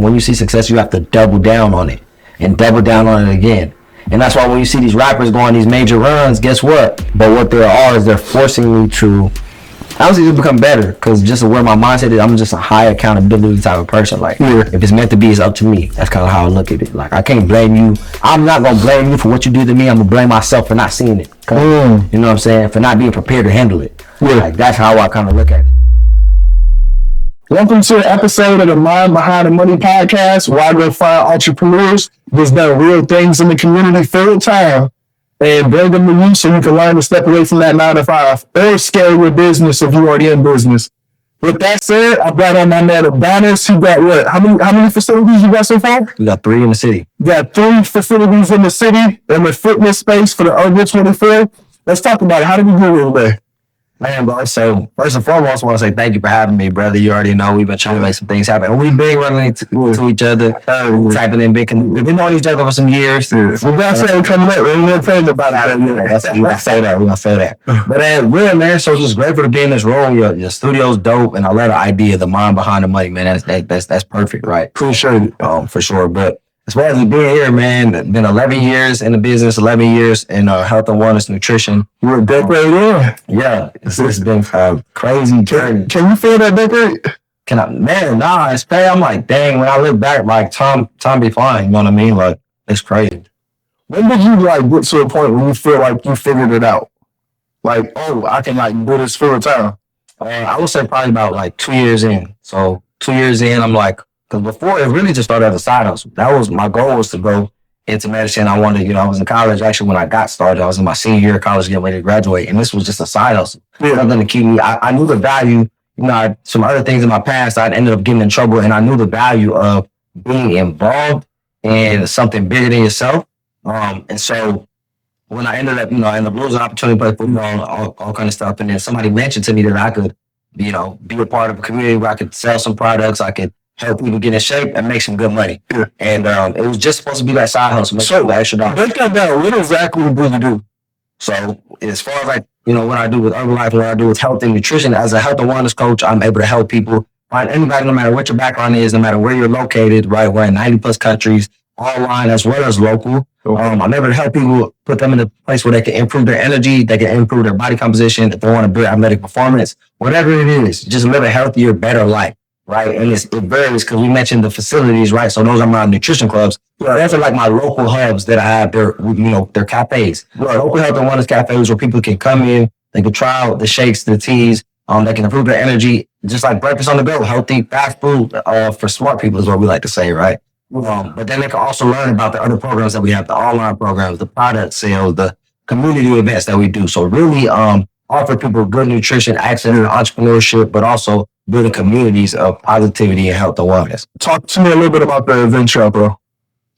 When you see success, you have to double down on it and double down on it again. And that's why when you see these rappers go on these major runs, guess what? But what there are is they're forcing me to honestly just become better, because just where my mindset is, I'm just a high accountability type of person. Like, if it's meant to be, it's up to me. That's kind of how I look at it. Like, I can't blame you. I'm not going to blame you for what you did to me. I'm going to blame myself for not seeing it. You know what I'm saying? For not being prepared to handle it. Like, that's how I kind of look at it. Welcome to an episode of the Mind Behind the Money podcast, where I go find entrepreneurs that's done real things in the community full time and bring them to you so you can learn to step away from that 9-to-5 or scale your business if you're already in business. With that said, I brought on my man Adonis. He got what? How many facilities you got so far? We got 3 in the city. You got 3 facilities in the city in the fitness space for the under 24. Let's talk about it. How did we do over there? Man, bro, so first and foremost, I want to say thank you for having me, brother. You already know we've been trying to make some things happen. We've been running to each other, typing in big. We've been knowing each other for some years. We're going to say coming up. We're going to tell you about it. We're going to say that. But real, man, so it's just grateful to be in this room. Your studio's dope, and I love the idea, the mind behind the money, man. That's perfect, right? Appreciate it. For sure. But as far as being here, man, been 11 years in the business, 11 years in health and wellness, nutrition. You're a decade in. Yeah, it's been a crazy journey. Can you feel that decade? It's crazy. I'm like, dang, when I look back, like, time be flying, you know what I mean? Like, it's crazy. When did you, get to a point where you feel like you figured it out? Like, oh, I can, do this full time. I would say probably about, 2 years in. So 2 years in, I'm like, because before it really just started as a side hustle. That was my goal, was to go into medicine. I wanted, I was in college. Actually, when I got started, I was in my senior year of college, getting ready to graduate. And this was just a side hustle. Something to keep me. I knew the value. Some other things in my past, I ended up getting in trouble. And I knew the value of being involved in something bigger than yourself. And so when I ended up, in the blues, an opportunity to play football, all kind of stuff. And then somebody mentioned to me that I could, be a part of a community where I could sell some products. I could help people get in shape and make some good money. Yeah. And it was just supposed to be that side hustle. So extra dollars. Break that down. What exactly do you do? So as far as what I do with Herbalife, what I do with health and nutrition, as a health and wellness coach, I'm able to help people find anybody, no matter what your background is, no matter where you're located, right? We're in 90 plus countries, online as well as local. Okay. I'm able to help people, put them in a place where they can improve their energy, they can improve their body composition, if they want to build athletic performance, whatever it is, just live a healthier, better life. Right. And it varies, because we mentioned the facilities, right? So those are my nutrition clubs. Those are like my local hubs that I have. They're cafes. Local health and wellness cafes where people can come in, they can try out the shakes, the teas, they can improve their energy, just like breakfast on the go, healthy, fast food, for smart people is what we like to say, right? But then they can also learn about the other programs that we have, the online programs, the product sales, the community events that we do. So really offer people good nutrition, access to entrepreneurship, but also building communities of positivity and health and wellness. Talk to me a little bit about the event shop, bro.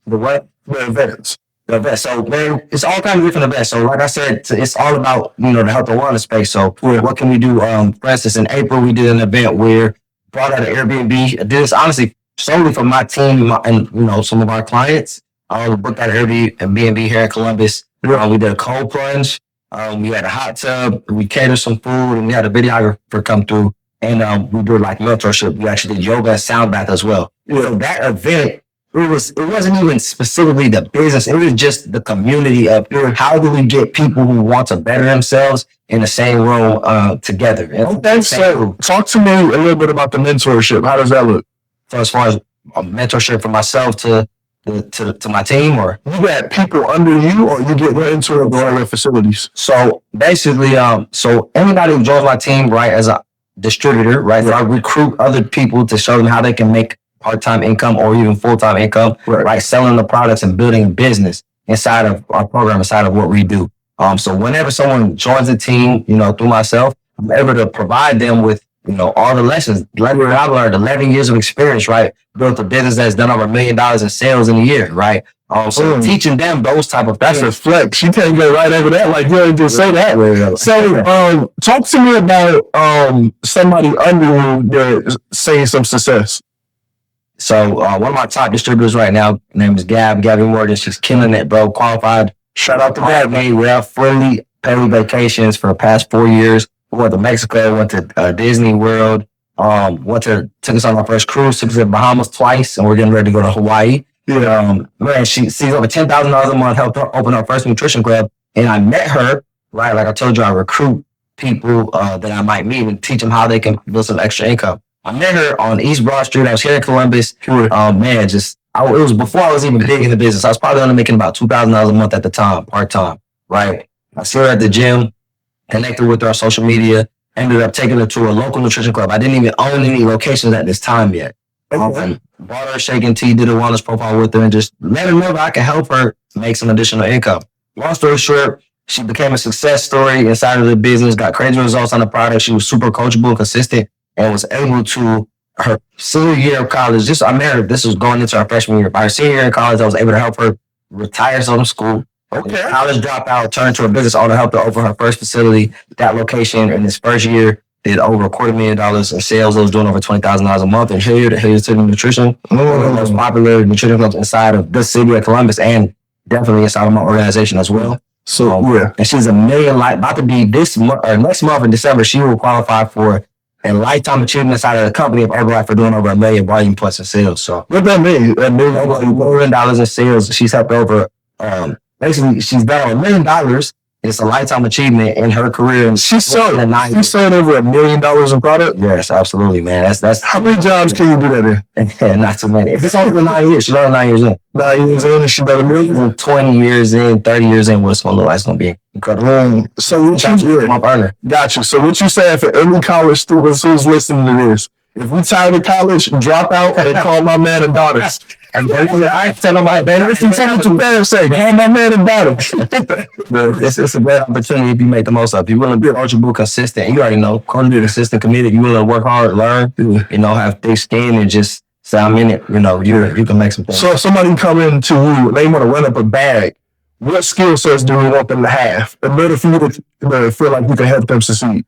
The what? The events. The events. So, man, it's all kinds of different events. So, like I said, it's all about, the health and wellness space. So, what can we do? For instance, in April, we did an event where brought out an Airbnb. I did this, honestly, solely for my team and some of our clients. We booked out an Airbnb here in Columbus. We did a cold plunge. We had a hot tub. We catered some food, and we had a videographer come through. And we do mentorship. We actually did yoga and sound bath as well. So that event, it wasn't even specifically the business. It was just the community of how do we get people who want to better themselves in the same room together. Okay, so talk to me a little bit about the mentorship. How does that look? So as far as mentorship for myself to my team, or you got people under you, or you get into the facilities? So basically, so anybody who joins my team, right, as a distributor, right? So I recruit other people to show them how they can make part-time income or even full-time income, right? Selling the products and building a business inside of our program, inside of what we do. So whenever someone joins the team, through myself, I'm able to provide them with, all the lessons. Like I've learned 11 years of experience, right? Built a business that's done over $1 million in sales in a year, right? So teaching them those type of things. That's a flex. You can't go right over that. Like, you ain't just say that. So, talk to me about somebody under you that's seeing some success. So, one of my top distributors right now, name is Gabby Morgan. She's killing it, bro. Qualified. Shout out to Gabby. We have fully paid vacations for the past 4 years. We went to Mexico, went to Disney World. Took us on our first cruise, took us to the Bahamas twice, and we're getting ready to go to Hawaii. Man, she's over $10,000 a month, helped her open our first nutrition club. And I met her, right? Like I told you, I recruit people that I might meet and teach them how they can build some extra income. I met her on East Broad Street. I was here in Columbus. Man, it was before I was even big in the business. I was probably only making about $2,000 a month at the time, part-time, right? I saw her at the gym, connected with her on social media, ended up taking her to a local nutrition club. I didn't even own any locations at this time yet. Bought her a shake and tea, did a wellness profile with her, and just let her know that I can help her make some additional income. Long story short, she became a success story inside of the business, got crazy results on the product. She was super coachable and consistent, and was able to, her senior year of college, I met her, this was going into our freshman year. By her senior year in college, I was able to help her retire from school. College dropout, turned to a business owner, helped her open her first facility. That location in his first year did over $250,000 in sales. It was doing over $20,000 a month. And Hilliard City Nutrition, one of the most popular nutrition clubs inside of the city of Columbus, and definitely inside of my organization as well. So, and she's a million, about to be this month or next month in December, she will qualify for a lifetime achievement side of the company of Herbalife for doing over $1 million volume plus in sales. So what that mean? Over $1 million in sales. She's helped over, basically she's done $1 million. It's a lifetime achievement in her career. And she's sold over $1 million in product. Yes, absolutely, man. That's how many jobs can you do that in? Yeah, not too many. If it's only 9 years, she's only 9 years in. 9 years in, and she's done $1 million. 20 years in, 30 years in, what's going to look like? It's going to be incredible. So what you got you. So what you saying for every college student who's listening to this? If we tired of college, drop out and call my man Adonis. And I tell him, man, listen to better say, hey, my man Adonis. It's a great opportunity if you make the most of it. You're willing to be coachable, consistent. You already know, coachable, consistent, committed. You're willing to work hard, learn, have thick skin, and just say, I'm in it. You can make some things. So if somebody come into you, they want to run up a bag, what skill sets do you want them to have in order for you to feel like you can help them succeed?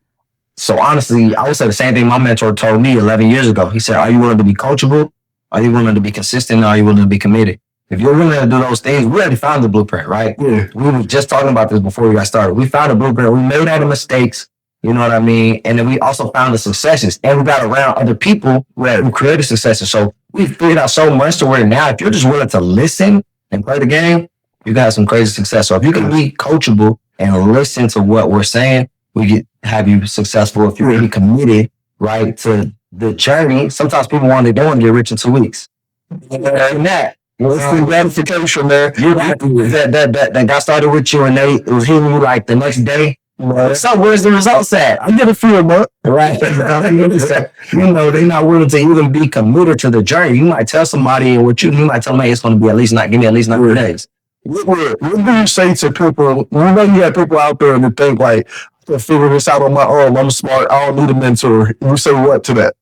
So honestly, I would say the same thing my mentor told me 11 years ago. He said, are you willing to be coachable? Are you willing to be consistent? Or are you willing to be committed? If you're willing to do those things, we already found the blueprint, right? Yeah. We were just talking about this before we got started. We found the blueprint. We made all the mistakes, you know what I mean? And then we also found the successes. And we got around other people who created successes. So we figured out so much to where now, if you're just willing to listen and play the game, you got some crazy success. So if you can be coachable and listen to what we're saying, we can have you successful. If you're really committed, right, to the journey. Sometimes people want to get rich in 2 weeks. And that, it's the gratification there. That got started with you and it was hitting you like the next day. So where's the results at? I get a few of them, right? They're not willing to even be committed to the journey. You might tell somebody and you might tell them, hey, it's going to be give me at least 90 days. What do you say to people? You have people out there that think like, to figure this out on my own. I'm smart. I don't need a mentor. You say what to that?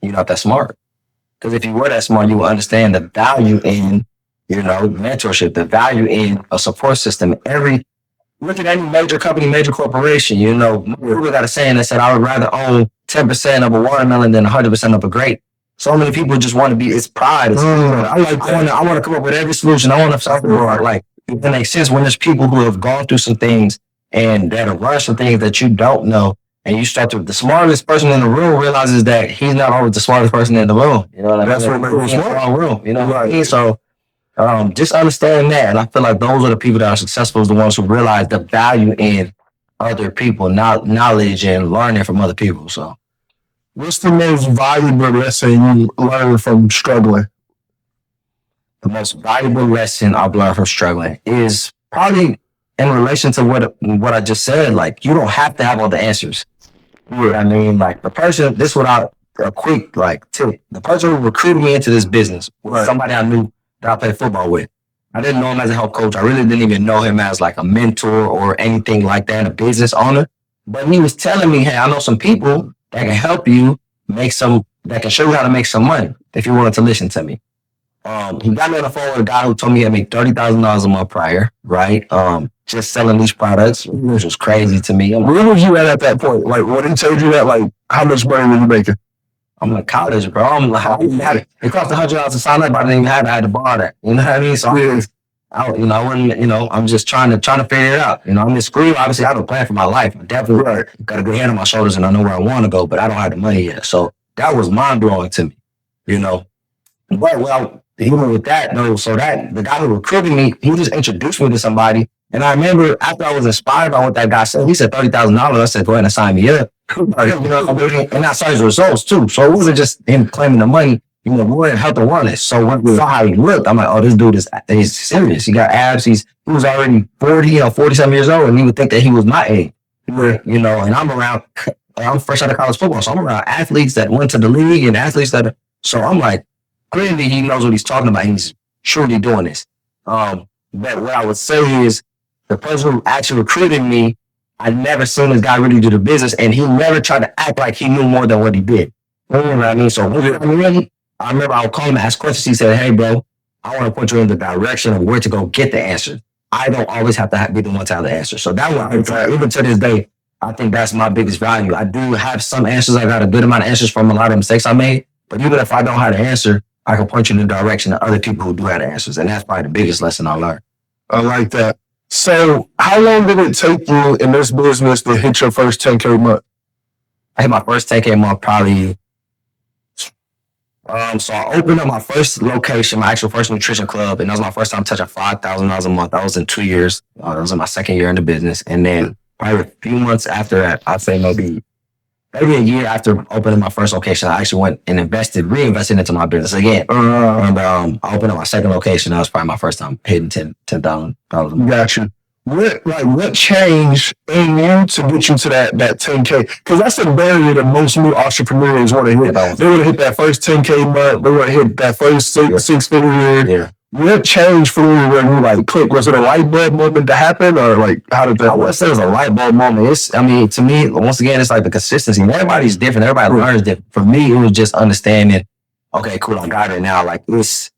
You're not that smart. Because if you were that smart, you would understand the value in, mentorship, the value in a support system. Look at any major company, major corporation, we got a saying that said, I would rather own 10% of a watermelon than 100% of a grape. So many people just want to be, it's pride. I want to come up with every solution. I want to solve the world. Like, it makes sense when there's people who have gone through some things and that'll run some things that you don't know. And you start to, the smartest person in the room realizes that he's not always the smartest person in the room. You know what I mean? That's what makes you smart room. You know what I mean? So just understand that. And I feel like those are the people that are successful, is the ones who realize the value in other people, knowledge and learning from other people. So what's the most valuable lesson you learned from struggling? The most valuable lesson I've learned from struggling is probably in relation to what I just said. Like, you don't have to have all the answers. You know what I mean? Like, the person, this without a quick tip, the person who recruited me into this business was somebody I knew that I played football with. I didn't know him as a health coach. I really didn't even know him as like a mentor or anything like that, a business owner. But he was telling me, hey, I know some people that can help you that can show you how to make some money if you wanted to listen to me. He got me on the phone with a guy who told me he had made $30,000 a month prior, right? Just selling these products, which was crazy to me. Where was you at that point? Like, when he told you that, like, how much money were you making? I'm like, college, bro. I'm like, I didn't have it. It cost $100 to sign up, but I didn't even have it. I had to borrow that. You know what I mean? So I'm just trying to figure it out. I'm in school. Obviously, I have a plan for my life. I definitely got a good head on my shoulders and I know where I want to go, but I don't have the money yet. So that was mind blowing to me, you know. But well, even with that, no, so that the guy who recruited me, he just introduced me to somebody. And I remember after I was inspired by what that guy said, he said $30,000. I said, go ahead and sign me up. You know, and I saw his results too. So it wasn't just him claiming the money. You know, we were in health and wellness. So when we saw how he looked, I'm like, oh, this dude he's serious. He got abs. He was already 40 or 47 years old, and he would think that he was my age. You know, and I'm fresh out of college football, so I'm around athletes that went to the league and athletes that. So I'm like, clearly he knows what he's talking about. He's truly doing this. But what I would say is the person who actually recruited me, I never seen this guy really do the business, and he never tried to act like he knew more than what he did. You know what I mean? So I remember I would call him and ask questions. He said, hey, bro, I want to point you in the direction of where to go get the answers. I don't always have to be the one to have the answer. So that was, even to this day, I think that's my biggest value. I do have some answers. I got a good amount of answers from a lot of mistakes I made. But even if I don't have the answer, I can point you in the direction of other people who do have the answers. And that's probably the biggest lesson I learned. I like that. So how long did it take you in this business to hit your first 10K month? I hit my first 10K month probably. So I opened up my first location, my actual first nutrition club, and that was my first time touching $5,000 a month. That was in 2 years. That was in my second year in the business. And then probably a few months after that, I'd say maybe a year after opening my first location, I actually went and reinvested into my business again. And I opened up my second location. That was probably my first time hitting $10,000 a month. Gotcha. What changed in you to get you to that 10K? Because that's the barrier that most new entrepreneurs want to hit. They want to hit that first 10K month. They want to hit that first six-figure year. Yeah. What changed for you when you like click? Was it a light bulb moment to happen, or like how did that? I wouldn't say it was a light bulb moment. To me, once again, it's like the consistency. Everybody's different. Everybody learns different. For me, it was just understanding. Okay, cool. I got it now. Like it's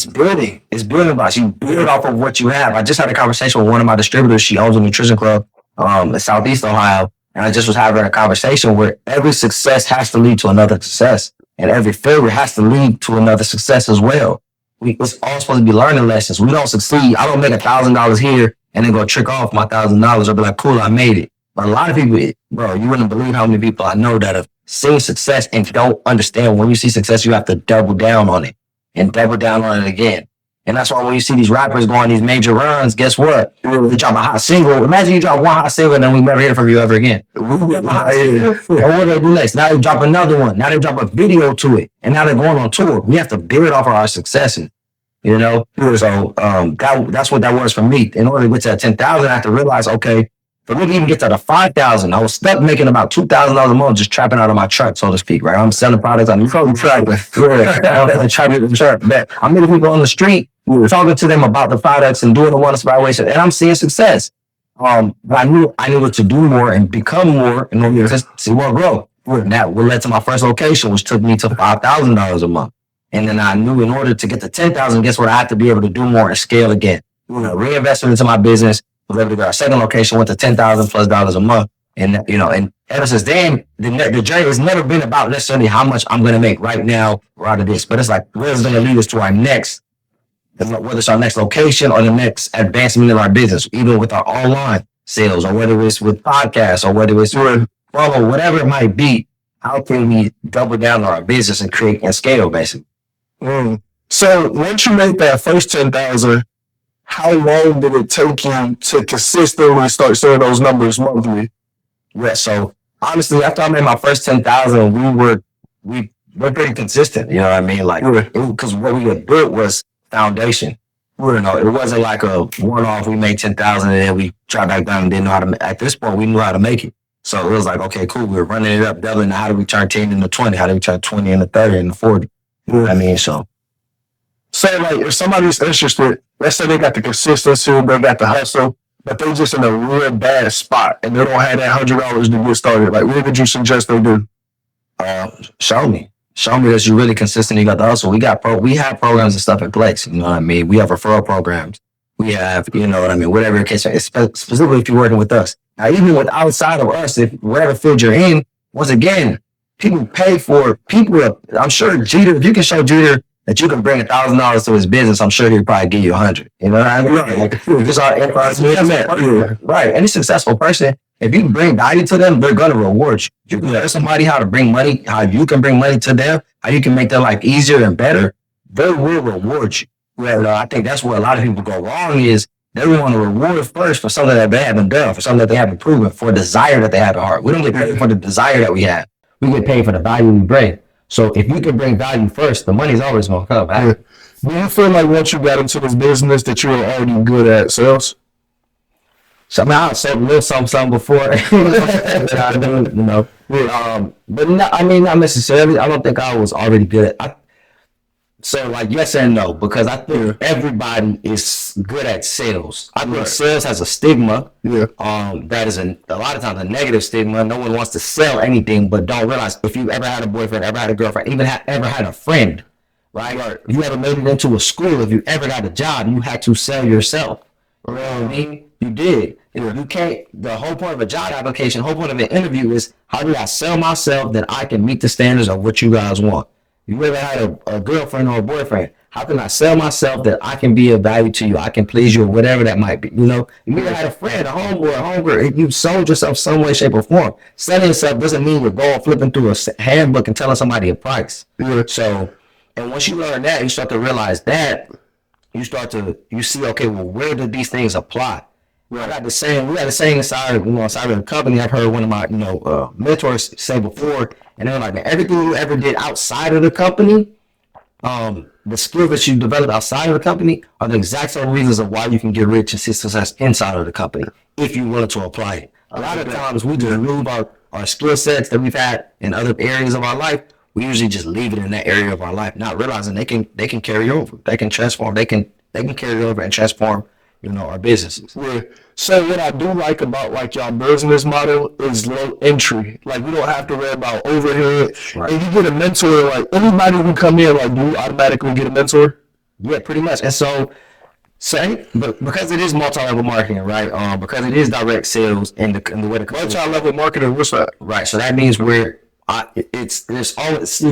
building. It's building blocks. You build off of what you have. I just had a conversation with one of my distributors. She owns a nutrition club in Southeast Ohio. And I just was having a conversation where every success has to lead to another success. And every failure has to lead to another success as well. It's all supposed to be learning lessons. We don't succeed. I don't make $1,000 here and then go trick off my $1,000 or be like, cool, I made it. But a lot of people, bro, you wouldn't believe how many people I know that have seen success and don't understand when you see success, you have to double down on it and double down on it again. And that's why when you see these rappers go on these major runs, guess what? They drop a hot single. Imagine you drop one hot single and then we never hear from you ever again. What do they do next? Now they drop another one. Now they drop a video to it. And now they're going on tour. We have to build off of our successes. You know? So that's what that was for me. In order to get to that 10,000, I have to realize, okay, for me to even get to the 5,000, I was stuck making about $2,000 a month just trapping out of my truck, so to speak, right? I'm selling products on the truck. I'm meeting people on the street, talking to them about the products and doing the one evaluation, and I'm seeing success. But I knew what to do more and become more in order to see more growth. And that led to my first location, which took me to $5,000 a month. And then I knew in order to get to 10,000, guess what? I had to be able to do more and scale again. Reinvestment into my business. Was able to go. Our second location went to $10,000+ a month. And, and ever since then, the journey has never been about necessarily how much I'm going to make right now or out of this. But it's like, where is going to lead us to our next, whether it's our next location or the next advancement in our business, either with our online sales or whether it's with podcasts or whether it's with follow, whatever it might be. How can we double down on our business and create and scale, basically? So once you make that first 10,000, how long did it take you to consistently start seeing those numbers monthly? Yeah, so honestly, after I made my first 10,000, we're pretty consistent. You know what I mean? Like, because what we had built was foundation. It wasn't like a one-off. We made 10,000 and then we tried back down and didn't know how to. At this point, we knew how to make it. So it was like, okay, cool. We were running it up, doubling. How do we turn 10 into 20? How do we turn 20 into 30 into 40? You know what I mean? So like, if somebody's interested, let's say they got the consistency, they got the hustle, but they just in a real bad spot and they don't have that $100 to get started. Like, what would you suggest they do? Show me that you're really consistent. You got the hustle. We have programs and stuff in place. You know what I mean? We have referral programs. We have, you know what I mean? Whatever your case, specifically if you're working with us. Now, even with outside of us, if whatever field you're in, once again, people pay for people. I'm sure Jeter, if you can show Jeter that you can bring $1,000 to his business, I'm sure he'd probably give you 100. You know what I mean? Like, just right. Any successful person, if you bring value to them, they're gonna reward you. You can tell somebody how to bring money, how you can bring money to them, how you can make their life easier and better. They will reward you. Well, I think that's where a lot of people go wrong is they want to reward first for something that they haven't done, for something that they haven't proven, for a desire that they have at heart. We don't get paid for the desire that we have. We get paid for the value we bring. So if you can bring value first, the money's always gonna come back. Do you feel like once you got into this business that you were already good at sales? So I mean, I sold a little something before, you know. But no, I mean, not necessarily. I don't think I was already good at. So like yes and no, because I think everybody is good at sales. I think sales has a stigma. That is a lot of times a negative stigma. No one wants to sell anything, but don't realize if you ever had a boyfriend, ever had a girlfriend, even ever had a friend, right? If you ever made it into a school, if you ever got a job, you had to sell yourself. You know what I mean? You did. You can't. The whole point of a job application, the whole point of an interview is how do I sell myself that I can meet the standards of what you guys want. You ever had a girlfriend or a boyfriend? How can I sell myself that I can be of value to you? I can please you or whatever that might be. You know, you ever had a friend, a homeboy, a homegirl. You sold yourself some way, shape, or form. Selling yourself doesn't mean you're going flipping through a handbook and telling somebody a price. So, and once you learn that, you start to realize that you see, okay, well, where do these things apply? We got the same inside of the company. I've heard one of my, mentors say before, and they're like, everything you ever did outside of the company, the skills that you developed outside of the company are the exact same reasons of why you can get rich and see success inside of the company if you're willing to apply it. A lot of times we just move our skill sets that we've had in other areas of our life. We usually just leave it in that area of our life, not realizing they can carry over, they can transform, they can carry over and transform, our businesses. So what I do like about like y'all business model is low entry. Like we don't have to worry about overhead. Right. And you get a mentor, like anybody who come in, like you automatically get a mentor. Yeah, pretty much. And so but because it is multi-level marketing, right? Because it is direct sales and the way the multi-level marketing, what's that? Right. So that means you're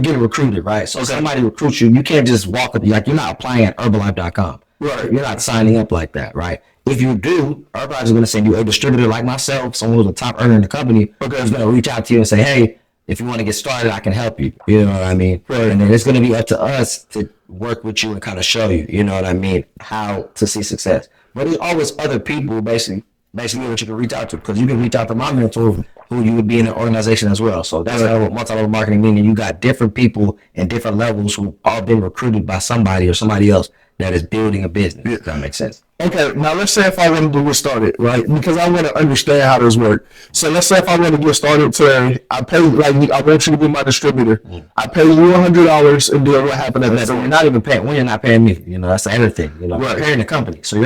getting recruited, right? So somebody recruits you, you can't just walk up, like you're not applying at Herbalife.com. Right. You're not signing up like that, right? If you do, Herbalife is going to send you a distributor like myself, someone who's a top earner in the company, who's going to reach out to you and say, hey, if you want to get started, I can help you. You know what I mean? Right. And then it's going to be up to us to work with you and kind of show you, you know what I mean, how to see success. But there's always other people basically what you can reach out to, because you can reach out to my mentor who you would be in an organization as well. So that's what multi-level marketing means. You got different people in different levels who all been recruited by somebody or somebody else that is building a business. Does that make sense? Okay, now let's say if I want to get started, right? Because I want to understand how this works. So let's say if I want to get started today, I want you to be my distributor. I pay you $100 and then what happened at that? So you're not even paying, when you're not paying me, that's the other thing, You're paying the company. So you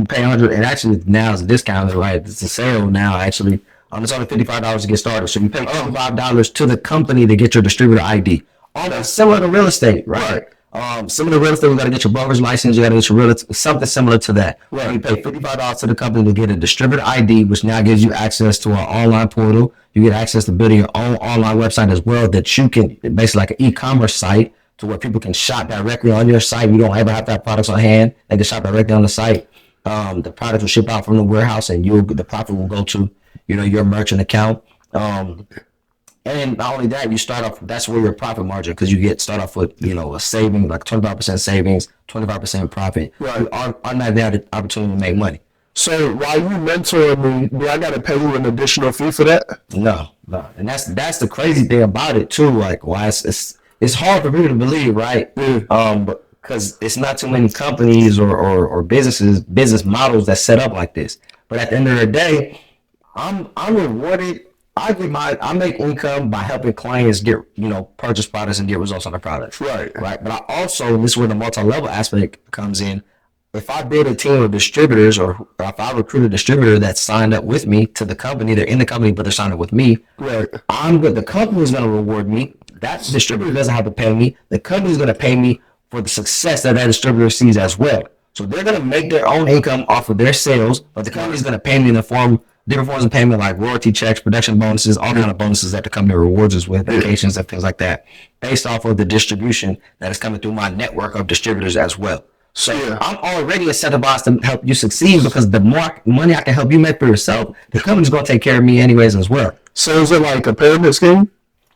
pay $100, and actually now it's a discount, right? It's a sale now, actually. It's only $55 to get started. So you pay $55 to the company to get your distributor ID. All that's similar to real estate, right? Similar to real estate, we got to get your broker's license. You got to get your something similar to that. Right. You pay $55 to the company to get a distributor ID, which now gives you access to our online portal. You get access to building your own online website as well, that you can basically like an e-commerce site to where people can shop directly on your site. You don't ever have to have products on hand. They can shop directly on the site. The product will ship out from the warehouse, and the profit will go to your merchant account. And not only that, you start off, that's where your profit margin, because you start off with, a saving, like 25% savings, 25% profit. Right. You automatically have the opportunity to make money. So while you mentoring me, do I got to pay you an additional fee for that? No. And that's the crazy thing about it too. Like, why it's hard for people to believe, right? Because it's not too many companies or business models that set up like this. But at the end of the day, I'm rewarded. I make income by helping clients get, purchase products and get results on the products. Right. But I also, this is where the multi-level aspect comes in. If I build a team of distributors, or if I recruit a distributor that's signed up with me to the company, they're in the company, but they're signed up with me. Right. The company is going to reward me. That distributor doesn't have to pay me. The company is going to pay me for the success that distributor sees as well. So they're going to make their own income off of their sales, but the company is going to pay me in the different forms of payment, like royalty checks, production bonuses, all kind of bonuses that the company rewards us with, vacations and things like that, based off of the distribution that is coming through my network of distributors as well. So I'm already incentivized to help you succeed because the more money I can help you make for yourself, the company's gonna take care of me anyways as well. So is it like a pyramid scheme?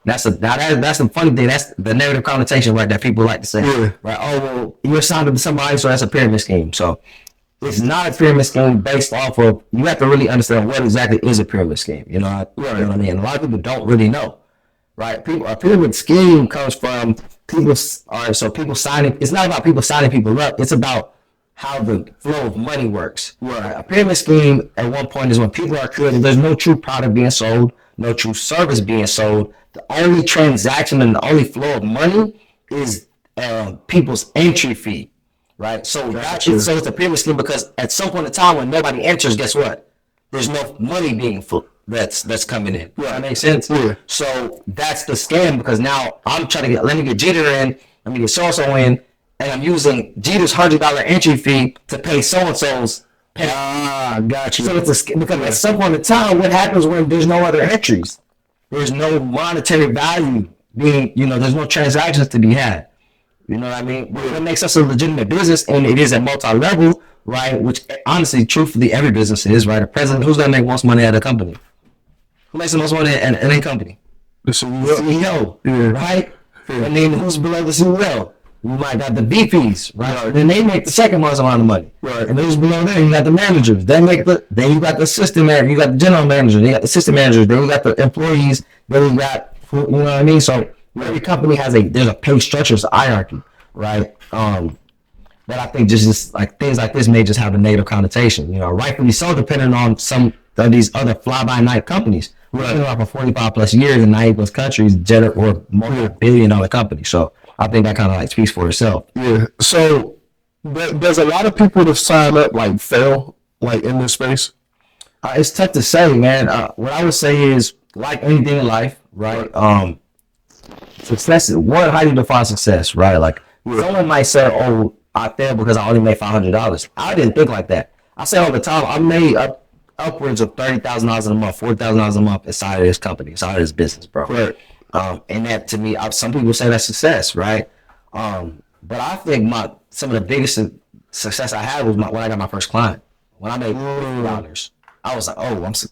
That's the funny thing. That's the negative connotation, right? That people like to say, right? Oh, well, you're signed to somebody, so that's a pyramid scheme. So it's not a pyramid scheme based off of. You have to really understand what exactly is a pyramid scheme. You know what I mean? A lot of people don't really know, right? A pyramid scheme comes from people. All right, so people signing. It's not about people signing people up. It's about how the flow of money works. Right. A pyramid scheme at one point is when people are creating. There's no true product being sold, no true service being sold. The only transaction and the only flow of money is people's entry fee, right? So so it's a pyramid scheme because at some point in time when nobody enters, guess what? There's no money being that's coming in. Yeah, that makes sense. Yeah. So that's the scam because now I'm trying to let me get Jeter in, let me get so-and-so in, and I'm using Jeter's $100 entry fee to pay so-and-so's pay. Got you. So it's a scam because at some point in time, what happens when there's no other entries? There's no monetary value being, there's no transactions to be had. You know what I mean? What makes us a legitimate business, and it is a multi-level, right? Which honestly, truthfully, every business is, right? A president, who's gonna make most money at a company? Who makes the most money at any company? The CEO. Right? And then who's below the CEO? You might got the VPs, right? And then they make the second most amount of money. Right. And who's below them? You got the managers. Then you got the assistant manager. You got the general manager. You got the assistant managers. Then you got the employees. Then you got, you know what I mean? So every company there's a pay structure, it's a hierarchy, right? But I think just like things like this may just have a negative connotation, rightfully so, depending on some of these other fly-by-night companies. We're been around for 45 plus years in 90 plus countries, or multi-billion-dollar companies. So I think that kind of speaks for itself. Yeah. So there's a lot of people that sign up fail in this space. It's tough to say, man. What I would say is like anything in life, right? Success is how do you define success, right? Someone might say, "Oh, I failed because I only made $500." I didn't think like that. I say all the time, I made upwards of $30,000 a month, $40,000 a month inside of this company, inside of this business, bro. Right. And that to me, some people say that's success, right? But I think some of the biggest success I had was when I got my first client. When I made $50, I was like, oh, that's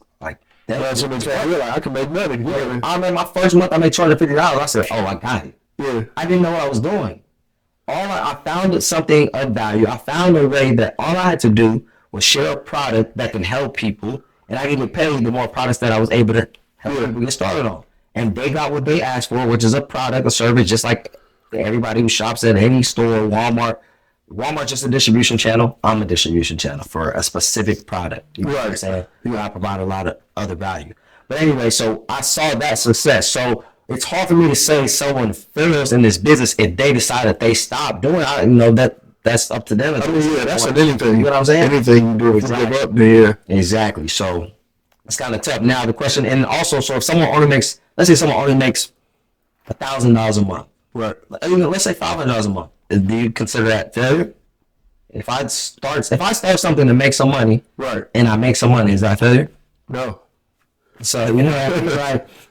what I can make money. Yeah. I made my first month, I made $250. I said, oh, I got it. Yeah. I didn't know what I was doing. I found something of value. I found a way that all I had to do was share a product that can help people, and I get paid the more products that I was able to help people get started on. And they got what they asked for, which is a product, a service, just like everybody who shops at any store, Walmart. Walmart's just a distribution channel. I'm a distribution channel for a specific product. You know what I'm saying? I provide a lot of other value. But anyway, so I saw that success. So it's hard for me to say someone fails in this business if they decide that they stop doing it. That's up to them. That's anything. You know what I'm saying? Anything you do is give up there. Exactly. So it's kind of tough. Now the question, and also, so if someone only makes, let's say someone only makes $1,000 a month, right? Let's say $500 a month. Do you consider that failure? If I start something to make some money, right, and I make some money, is that failure? No. So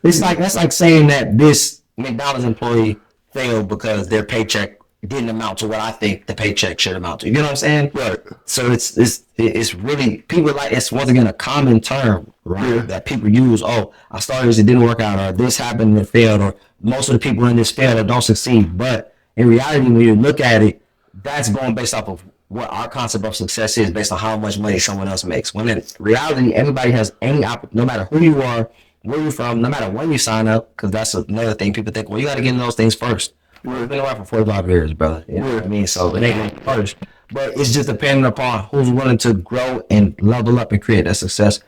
it's that's like saying that this McDonald's employee failed because their paycheck didn't amount to what I think the paycheck should amount to. You know what I'm saying? Right. So it's really people it's once again a common term, right? Yeah. That people use. Oh, I started this, it didn't work out, or this happened and it failed, or most of the people in this fail or don't succeed. But in reality, when you look at it, that's going based off of what our concept of success is, based on how much money someone else makes. When in reality, everybody has no matter who you are, where you're from, no matter when you sign up, because that's another thing people think. Well, you got to get into those things first. We've been around for 45 years, brother. You know what I mean? So it ain't first. But it's just depending upon who's willing to grow and level up and create that success,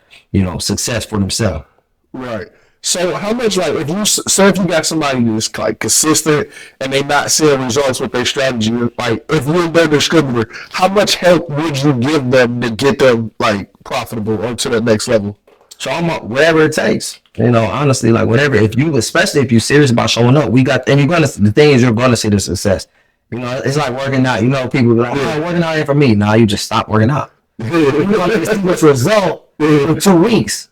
success for themselves. Right. So how much, if you got somebody who's consistent and they not seeing results with their strategy, if you're their distributor, how much help would you give them to get them profitable or to the next level? So I'm whatever it takes, honestly, whatever. Especially if you're serious about showing up, the thing is you're going to see the success. It's like working out. People be like, oh, working out ain't for me. No, you just stop working out. You're going to see this result in 2 weeks.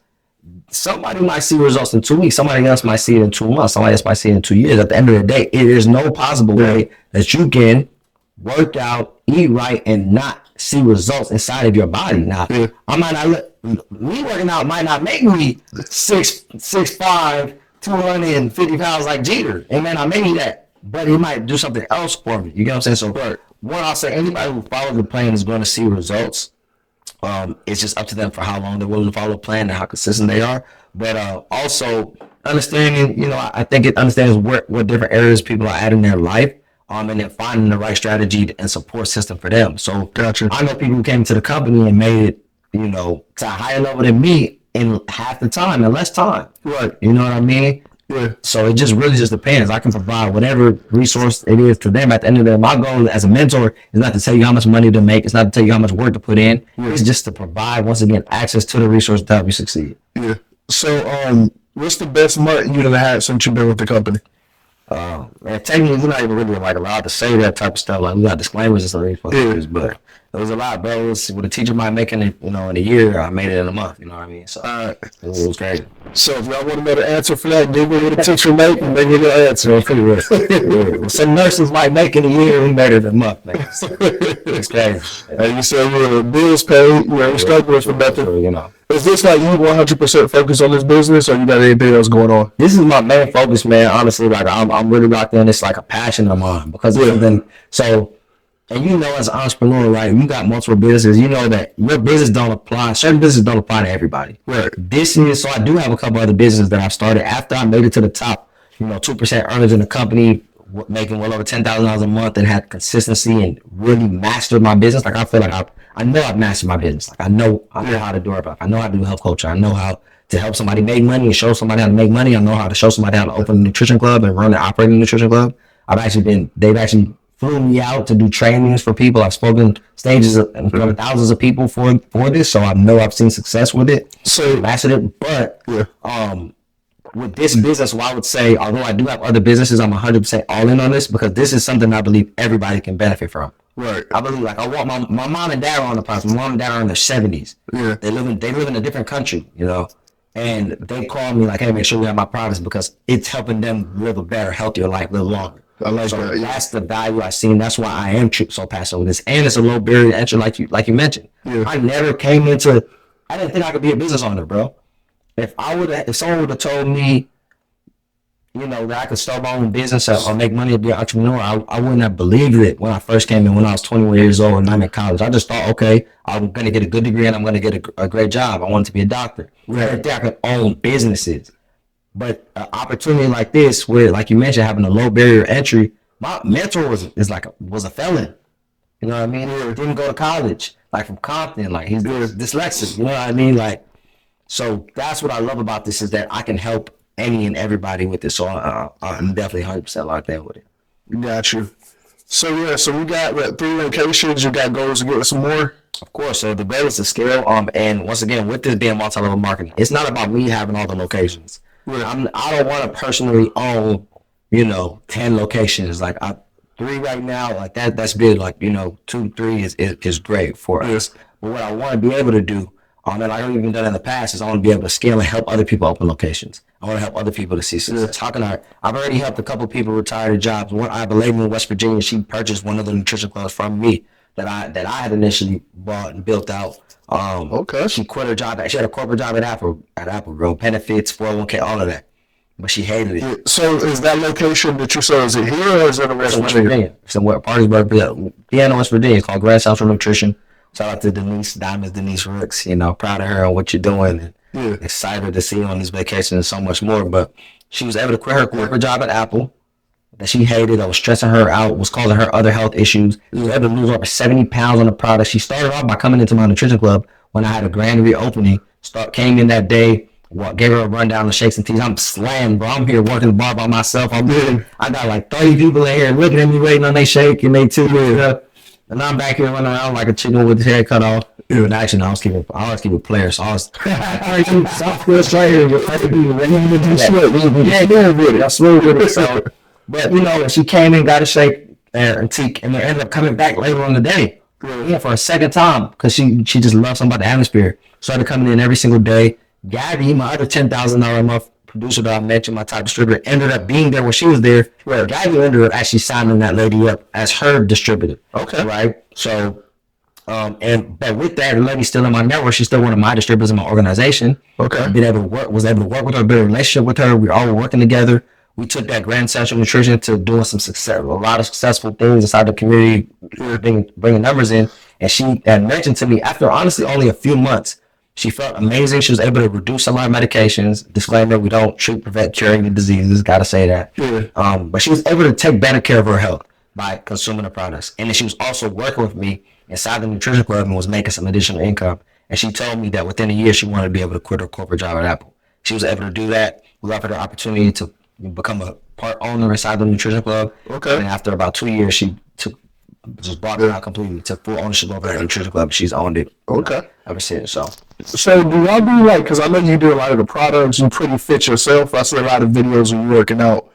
Somebody might see results in 2 weeks. Somebody else might see it in 2 months. Somebody else might see it in 2 years. At the end of the day, it is no possible way that you can work out, eat right, and not see results inside of your body. Now, I might not look, me working out might not make me 6'5", 250 pounds like Jeter. It may not make me that, but it might do something else for me. You get what I'm saying? So, one, I'll say anybody who follows the plan is going to see results. It's just up to them for how long they're willing to follow the plan and how consistent they are. But also understanding, I think it understands what different areas people are at in their life, and then finding the right strategy and support system for them. So Gotcha. I know people who came to the company and made it, to a higher level than me in half the time and less time. Right. You know what I mean? Yeah. So it just really just depends. I can provide whatever resource it is to them. At the end of the day, my goal as a mentor is not to tell you how much money to make. It's not to tell you how much work to put in. It's just to provide, once again, access to the resource to help you succeed. Yeah. So, what's the best month you've had since you've been with the company? Man, technically, we're not even really allowed to say that type of stuff. Like, we got disclaimers and stuff, but it was a lot, bro. It was, what a teacher might make in a year, I made it in a month. You know what I mean? So it was great. So if y'all want to know the answer for that, give me what a teacher make and give me the answer. Pretty real. Well, some nurses might make in a year, we made it in a month, man. It's crazy. And you said your bills paid, you're struggling for nothing. Is this like you 100% focused on this business, or you got anything else going on? This is my main focus, man. Honestly, like I'm really locked in. It's like a passion of mine because it's something. So, and as an entrepreneur, right? You got multiple businesses. You know that your business don't apply. Certain businesses don't apply to everybody. Right. So I do have a couple other businesses that I've started after I made it to the top. 2% earners in the company, making well over $10,000 a month, and had consistency and really mastered my business. Like I feel like I know I've mastered my business. Like I know how to do it. I know how to do health coaching. I know how to help somebody make money and show somebody how to make money. I know how to show somebody how to open a nutrition club and run and operate a nutrition club. They've actually flew me out to do trainings for people. I've spoken stages in front of thousands of people for this, so I know I've seen success with it. So mastered it. But with this business, I would say, although I do have other businesses, I'm 100% all in on this because this is something I believe everybody can benefit from. Right. I believe, like, I want my mom and dad are on the process. My mom and dad are in their 70s. Yeah. They live in a different country, and they call me like, hey, make sure we have my products because it's helping them live a better, healthier life, live longer. I like that. Yeah. That's the value I see, and that's why I am so passionate with this. And it's a low barrier to entry, like you mentioned. Yeah. I never came into. I didn't think I could be a business owner, bro. If someone would have told me, that I could start my own business or make money to be an entrepreneur, I wouldn't have believed it when I first came in, when I was 21 years old and I'm in college. I just thought, okay, I'm going to get a good degree and I'm going to get a great job. I wanted to be a doctor. Right. I didn't think I could own businesses. But an opportunity like this, where, like you mentioned, having a low barrier entry, my mentor was a felon. You know what I mean? He didn't go to college, like from Compton, like he's dyslexic. You know what I mean? Like, so that's what I love about this is that I can help any and everybody with this. So I'm definitely 100% locked in with it. Got you. So we got 3 locations. You got goals to get some more. Of course. So the goal is to scale. And once again, with this being multi-level marketing, it's not about me having all the locations. Right. I don't want to personally own, 10 locations. Like 3 right now, like that's big. Like 2, 3 is great for us. But what I want to be able to do, and I've even done in the past, is I want to be able to scale and help other people open locations. I want to help other people to see success. I've already helped a couple people retire to jobs. I have a lady in West Virginia. She purchased one of the nutrition clubs from me that I had initially bought and built out. Okay. She quit her job. She had a corporate job at Apple, bro. Benefits, 401k, all of that. But she hated it. So is that location that you saw, is it here or is it in West Virginia? Somewhere, Parkersburg, Vienna, West Virginia. It's called Grand Central Nutrition. Shout out to Denise Rooks. Proud of her on what you're doing. And excited to see you on this vacation and so much more. But she was able to quit her corporate job at Apple that she hated, that was stressing her out, was causing her other health issues. She was able to lose over 70 pounds on the product. She started off by coming into my nutrition club when I had a grand reopening. Came in that day, gave her a rundown of shakes and teas. I'm slammed, bro. I'm here working the bar by myself. I got like 30 people in here looking at me waiting on their shake and they too. And I'm back here running around like a chicken with his head cut off. And actually, I always keep it players. So I was Southwest right here. I swear with it. So, but she came in, got a shake, and they ended up coming back later on the day. For a second time because she just loved something about the atmosphere. Started coming in every single day. Gabby, my other $10,000 a month producer that I mentioned, my top distributor, ended up being there when she was there. Where Gabby ended up actually signing that lady up as her distributor. Okay. Right. So, but with that, the lady's still in my network. She's still one of my distributors in my organization. Okay. Was able to work with her, build a relationship with her. We all were working together. We took that Grand Essential Nutrition to doing a lot of successful things inside the community, bringing numbers in. And she had mentioned to me after honestly only a few months, she felt amazing. She was able to reduce some of our medications. Disclaimer: we don't treat, prevent, cure any diseases. Got to say that. Yeah. But she was able to take better care of her health by consuming the products. And then she was also working with me inside the nutrition club and was making some additional income. And she told me that within a year she wanted to be able to quit her corporate job at Apple. She was able to do that. We offered her the opportunity to become a part owner inside the nutrition club. Okay. And after about 2 years, she just bought it out completely, took full ownership over the nutrition club. She's owned it. Okay. Ever since. So do y'all do like, because I know you do a lot of the products, you pretty fit yourself. I see a lot of videos of you working out.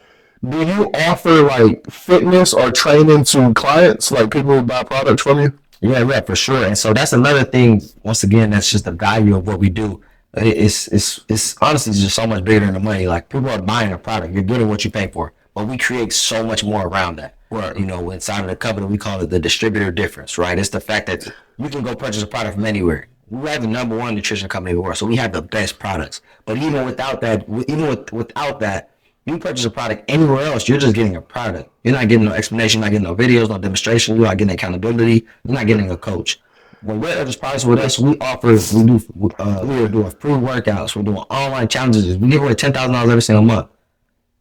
Do you offer like fitness or training to clients, like people who buy products from you? Yeah, for sure. And so that's another thing. Once again, that's just the value of what we do. It's honestly just so much bigger than the money. Like people are buying a product, you're getting what you pay for, but we create so much more around that. Right. You know, inside of the company, we call it the distributor difference. Right. It's the fact that you can go purchase a product from anywhere. We have the number one nutrition company in the world, so we have the best products. But even without that, you purchase a product anywhere else, you're just getting a product. You're not getting no explanation, you're not getting no videos, no demonstration, you're not getting accountability, you're not getting a coach. When we're purchase products with us, we do free workouts, we're doing online challenges. We give away $10,000 every single month.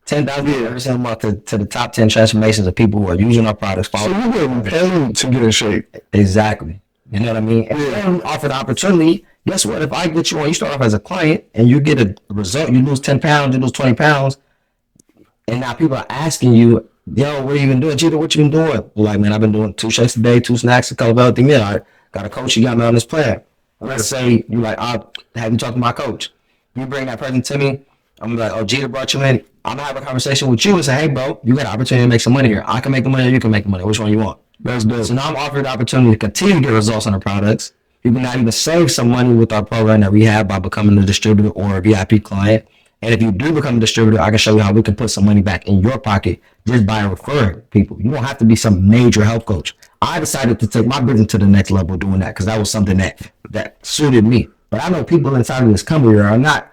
$10,000 every single month to the top 10 transformations of people who are using our products. So you're getting paid to get in shape. Exactly. You know what I mean? And then we offer the opportunity. Guess what? If I get you on, you start off as a client and you get a result, you lose 10 pounds, you lose 20 pounds. And now people are asking you, yo, what have you been doing? Cheetah, what you been doing? You're like, man, I've been doing 2 shakes a day, 2 snacks, a couple of other things. I got a coach, you got me on this plan. Let's say you like, I'll have you talk to my coach. You bring that person to me. I'm like, oh, Jeter brought you in. I'm gonna have a conversation with you and say, hey, bro, you got an opportunity to make some money here. I can make the money, or you can make the money. Which one you want? That's dope. So now I'm offering the opportunity to continue to get results on the products. You can now even save some money with our program that we have by becoming a distributor or a VIP client. And if you do become a distributor, I can show you how we can put some money back in your pocket just by referring people. You don't have to be some major health coach. I decided to take my business to the next level doing that because that was something that suited me. But I know people inside of this company are not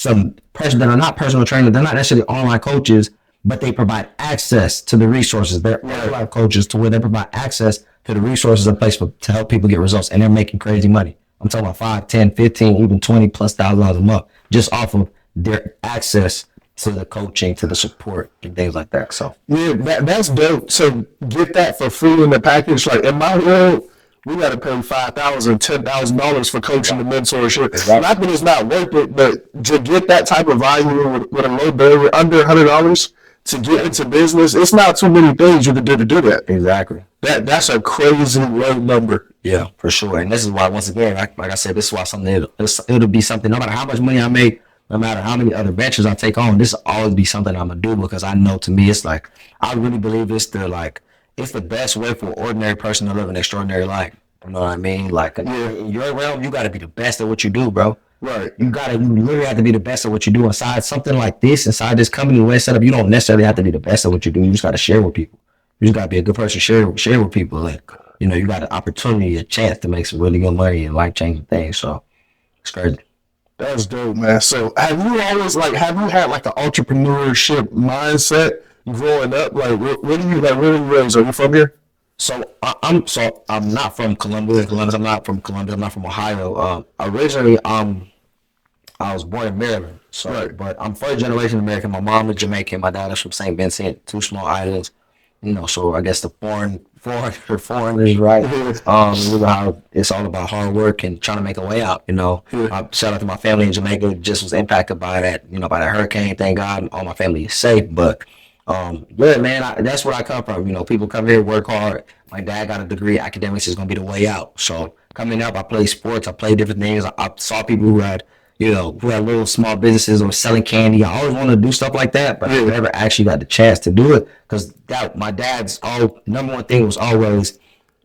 that are not personal trainers. They're not necessarily online coaches, but they provide access to the resources. They're online coaches to where they provide access to the resources in place to help people get results. And they're making crazy money. I'm talking about 5, 10, 15, even 20 plus $1,000 a month just off of their access to the coaching, to the support, and things like that. So yeah, that's dope. So get that for free in the package. Like in my world, we got to pay $5,000, $10,000 for coaching and mentorship. Exactly. Not that it's not worth it, but to get that type of value with a low barrier, under $100 to get into business, it's not too many things you can do to do that. exactly. That's a crazy low number. Yeah, for sure. And this is why, once again, like I said, this is why it'll be something, no matter how much money I make, no matter how many other ventures I take on, this will always be something I'm going to do because I know to me, it's like, I really believe it's the best way for an ordinary person to live an extraordinary life. You know what I mean? Like in your realm, you got to be the best at what you do, bro. Right. You literally have to be the best at what you do inside something like this, inside this company, the way it's set up. You don't necessarily have to be the best at what you do. You just got to share with people. You just got to be a good person, share with people. Like, you know, you got an opportunity, a chance to make some really good money and life-changing things. So it's crazy. That's dope, man. So have you had like an entrepreneurship mindset growing up? Like, where do you really raised? Are you from here? So I'm not from Columbia. I'm not from Columbia. I'm not from Ohio. Originally, I was born in Maryland. So, Right. But I'm first generation American. My mom is Jamaican. My dad is from St. Vincent, 2 small islands. You know, so I guess the foreigners, right? You know how it's all about hard work and trying to make a way out. You know, shout out to my family in Jamaica. Just was impacted by that, by that hurricane. Thank God, all my family is safe. But yeah, man, that's where I come from. You know, people come here, work hard. My dad got a degree. Academics is gonna be the way out. So coming up, I played sports. I played different things. I saw people who had little small businesses or selling candy. I always wanted to do stuff like that, but I never actually got the chance to do it because my dad's number one thing was always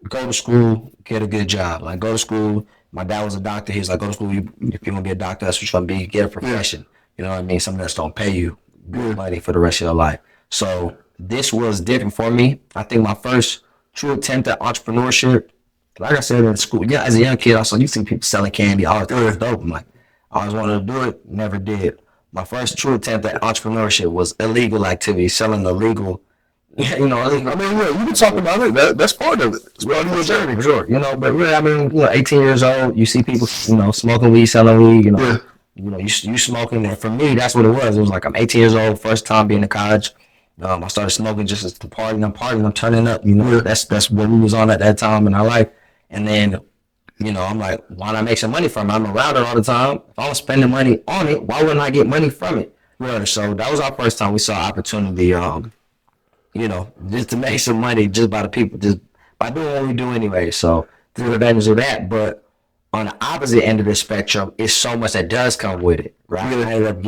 go to school, get a good job. Like go to school. My dad was a doctor. He was like, go to school. If you want to be a doctor, that's what you're going to be. Get a profession. You know what I mean? Something that's don't pay you good money for the rest of your life. So this was different for me. I think my first true attempt at entrepreneurship, like I said in school, yeah, as a young kid, you see people selling candy. I always thought it was dope. I'm like, I always wanted to do it, never did. My first true attempt at entrepreneurship was illegal activity, selling illegal. Illegal. I mean, you can talk about it. That's part of it. It's part of the journey. For sure. But really, I mean, 18 years old, you see people, smoking weed, selling weed, Yeah. You smoking. And for me, that's what it was. It was like I'm 18 years old, first time being in college. I started smoking just as the party. I'm turning up. That's what we was on at that time in our life. And then, I'm like, why not make some money from it? I'm around it all the time. If I was spending money on it, why wouldn't I get money from it? So that was our first time we saw opportunity. Just to make some money just by the people, just by doing what we do anyway. So took advantage of that. But on the opposite end of the spectrum, it's so much that does come with it, right? I ended up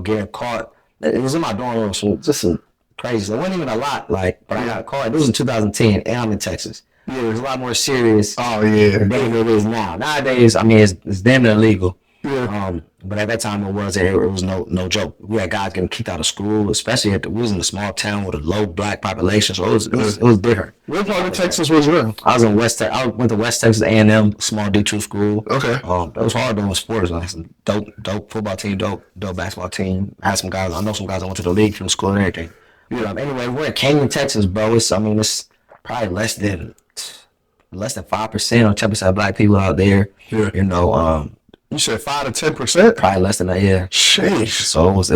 getting caught. It was in my dorm room, so just some crazy. It wasn't even a lot, but I got caught. It was in 2010, and I'm in Texas. Yeah, it was a lot more serious. Oh yeah, than it is now. Nowadays, I mean, it's damn near illegal. Yeah. But at that time, it was no joke. We had guys getting kicked out of school, especially we was in a small town with a low black population, so it was different. What part of Texas was you in? I was in West Texas. I went to West Texas A&M, small D2 school. Okay. That was hard doing sports. Like some dope football team, dope basketball team. I know some guys that went to the league from school and everything. Anyway, we're in Canyon, Texas, bro. It's probably less than 5% or 10% of black people out there. Yeah. You said 5 to 10%? Probably less than that, yeah. Sheesh. So it was,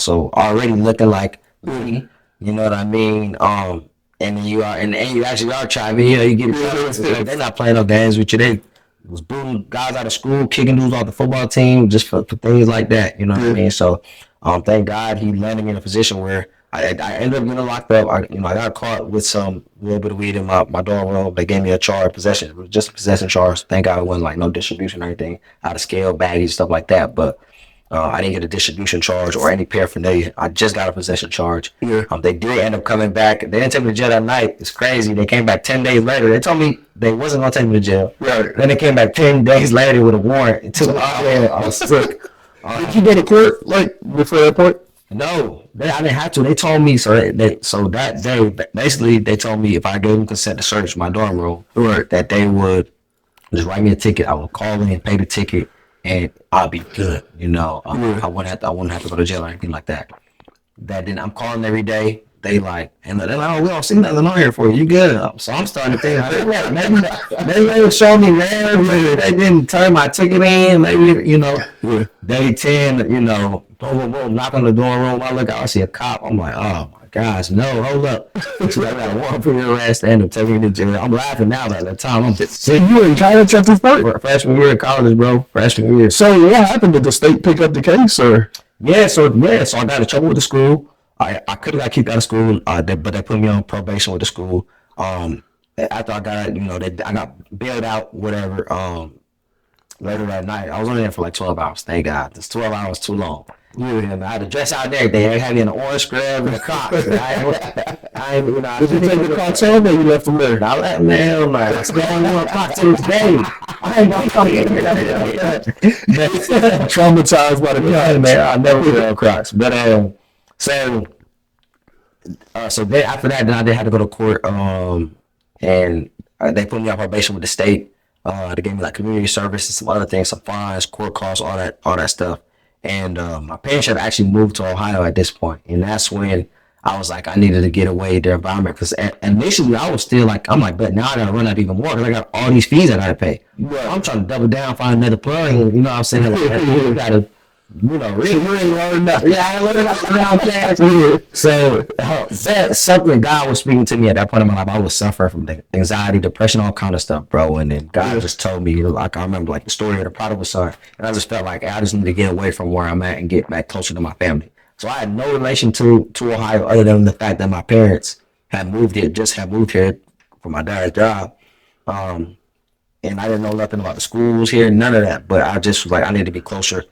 so already looking like, you know what I mean? And then you actually are trying, you get it. They're not playing no games with you. They was booting guys out of school, kicking dudes off the football team just for things like that. You know what I mean? So, thank God he landed me in a position where I ended up getting locked up. I got caught with a little bit of weed in my dorm room. They gave me a charge, possession. It was just a possession charge. Thank God it wasn't no distribution or anything, out of scale, baggies, stuff like that. But I didn't get a distribution charge or any paraphernalia. I just got a possession charge. Yeah. They did end up coming back. They didn't take me to jail that night. It's crazy. They came back 10 days later. They told me they wasn't going to take me to jail. Right. Then they came back 10 days later with a warrant. It took me out there. I was sick. Did you go to court before that point? No, I didn't have to. They told me so that day, basically, they told me if I gave them consent to search my dorm room, right, that they would just write me a ticket. I would call in, pay the ticket, and I'll be good. I wouldn't have to go to jail or anything like that. I'm calling every day. They and they're like, oh, we don't see nothing on here for you. You good? So I'm starting to think, maybe show me there. Maybe they didn't turn my ticket in. Maybe, day 10, boom, knock on the dorm room. I look out, I see a cop. I'm like, oh my gosh, no, hold up. So I got a warrant for your arrest and end up taking me to jail. I'm laughing now, but at the time, I'm just so you were in college at this point? Freshman year of college, bro. Freshman year. So what happened? Did the state pick up the case or? So I got in trouble with the school. I could have got kicked out of school, but they put me on probation with the school. After I got, I got bailed out, whatever. Later that night, I was only there for 12 hours. Thank God, it's 12 hours too long. I had to dress out there. They had me in an orange scrub and a Crocs. Did you take the Crocs home or you left them there? I left them there. I'm like, what's going on? Crocs to this day. I ain't gonna come here. Traumatized by the Crocs. Man, I never wear Crocs. But so then after that, then I did have to go to court. And they put me on probation with the state. They gave me community service and some other things, some fines, court costs, all that stuff. And my parents had actually moved to Ohio at this point, and that's when I was like, I needed to get away their environment because initially I was still but now I gotta run out even more because I got all these fees I gotta pay. Right. I'm trying to double down, find another plug, and you know what I'm saying? You gotta, really learn that. Yeah, I learned that around fast. So that's something God was speaking to me at that point in my life. I was suffering from anxiety, depression, all kind of stuff, bro. And then God just told me, I remember the story of the prodigal son, and I just felt like I just need to get away from where I'm at and get back closer to my family. So I had no relation to Ohio other than the fact that my parents had moved here for my dad's job. And I didn't know nothing about the schools here, none of that. But I just was like, I need to be closer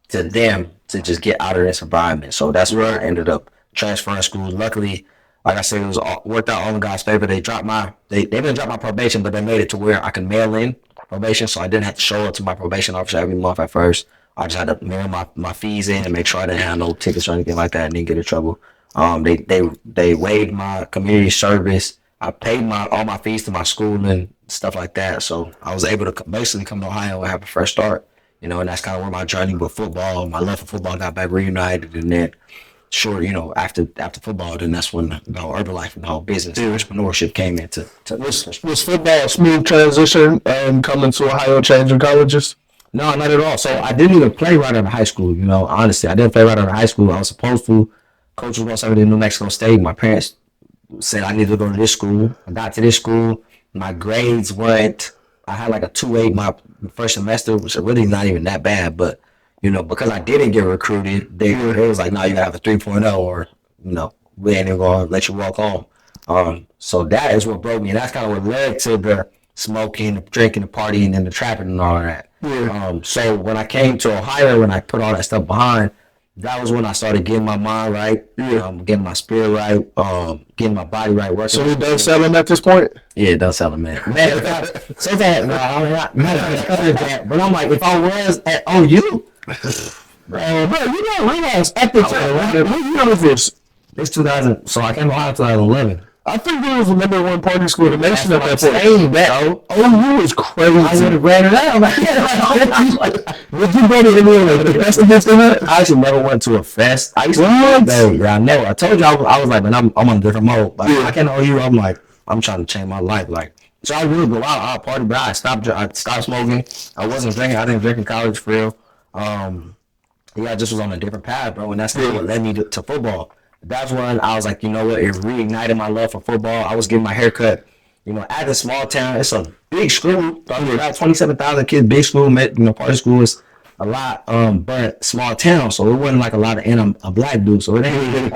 to them to just get out of this environment. So that's where I ended up transferring schools. Luckily, like I said, it was worked out all in God's favor. They didn't drop my probation, but they made it to where I can mail in probation. So I didn't have to show up to my probation officer every month at first. I just had to mail my fees in and make sure I didn't have no tickets or anything like that and didn't get in trouble. They waived my community service. I paid all my fees to my school and stuff like that. So I was able to basically come to Ohio and have a fresh start. You know, and that's kind of where my journey with football, my love for football got back reunited. And then, sure, you know, after football, then that's when Herbalife and the whole business entrepreneurship came into. Was football a smooth transition coming to Ohio, changing colleges? No, not at all. So I didn't even play right out of high school. You know, honestly, I didn't play right out of high school. I was supposed to. Coach was going to send me to New Mexico State. My parents said I needed to go to this school. I got to this school. My grades went. I had like a 2.8 my first semester, which is really not even that bad. But you know, because I didn't get recruited, they was like, "No, you gotta have a 3.0, or you know, we ain't even gonna let you walk home." So that is what broke me, and that's kind of what led to the smoking, the drinking, the partying, and the trapping and all of that. Yeah. So when I came to Ohio, when I put all that stuff behind, that was when I started getting my mind right, getting my spirit right, getting my body right. Working. So you done selling at this point? Yeah, it does sell, man. Man, so that, no, I'm not that, but I'm like, if I was at OU, bro, you don't realize at the time, What year was this? it's 2000. So I came to Ohio in 2011. I think there was a number one party school in the nation at that point. That OU is crazy. I would have ran it out. Would you run it in there like the best of this tonight? I actually never went to a fest. I used to I never. I told you I was like, man, I'm on a different mode. Like, I can't know you. I'm like, I'm trying to change my life. Like, so I really go out. I party, but I stopped smoking. I wasn't drinking. I didn't drink in college for real. I just was on a different path, bro, and that's what led me to football. That's when I was like, you know what? It reignited my love for football. I was getting my hair cut. You know, at the small town, it's a big school. About 27,000 kids, big school. You know, party school is a lot, but small town, so it wasn't like a lot of, and I'm a black dude, so it ain't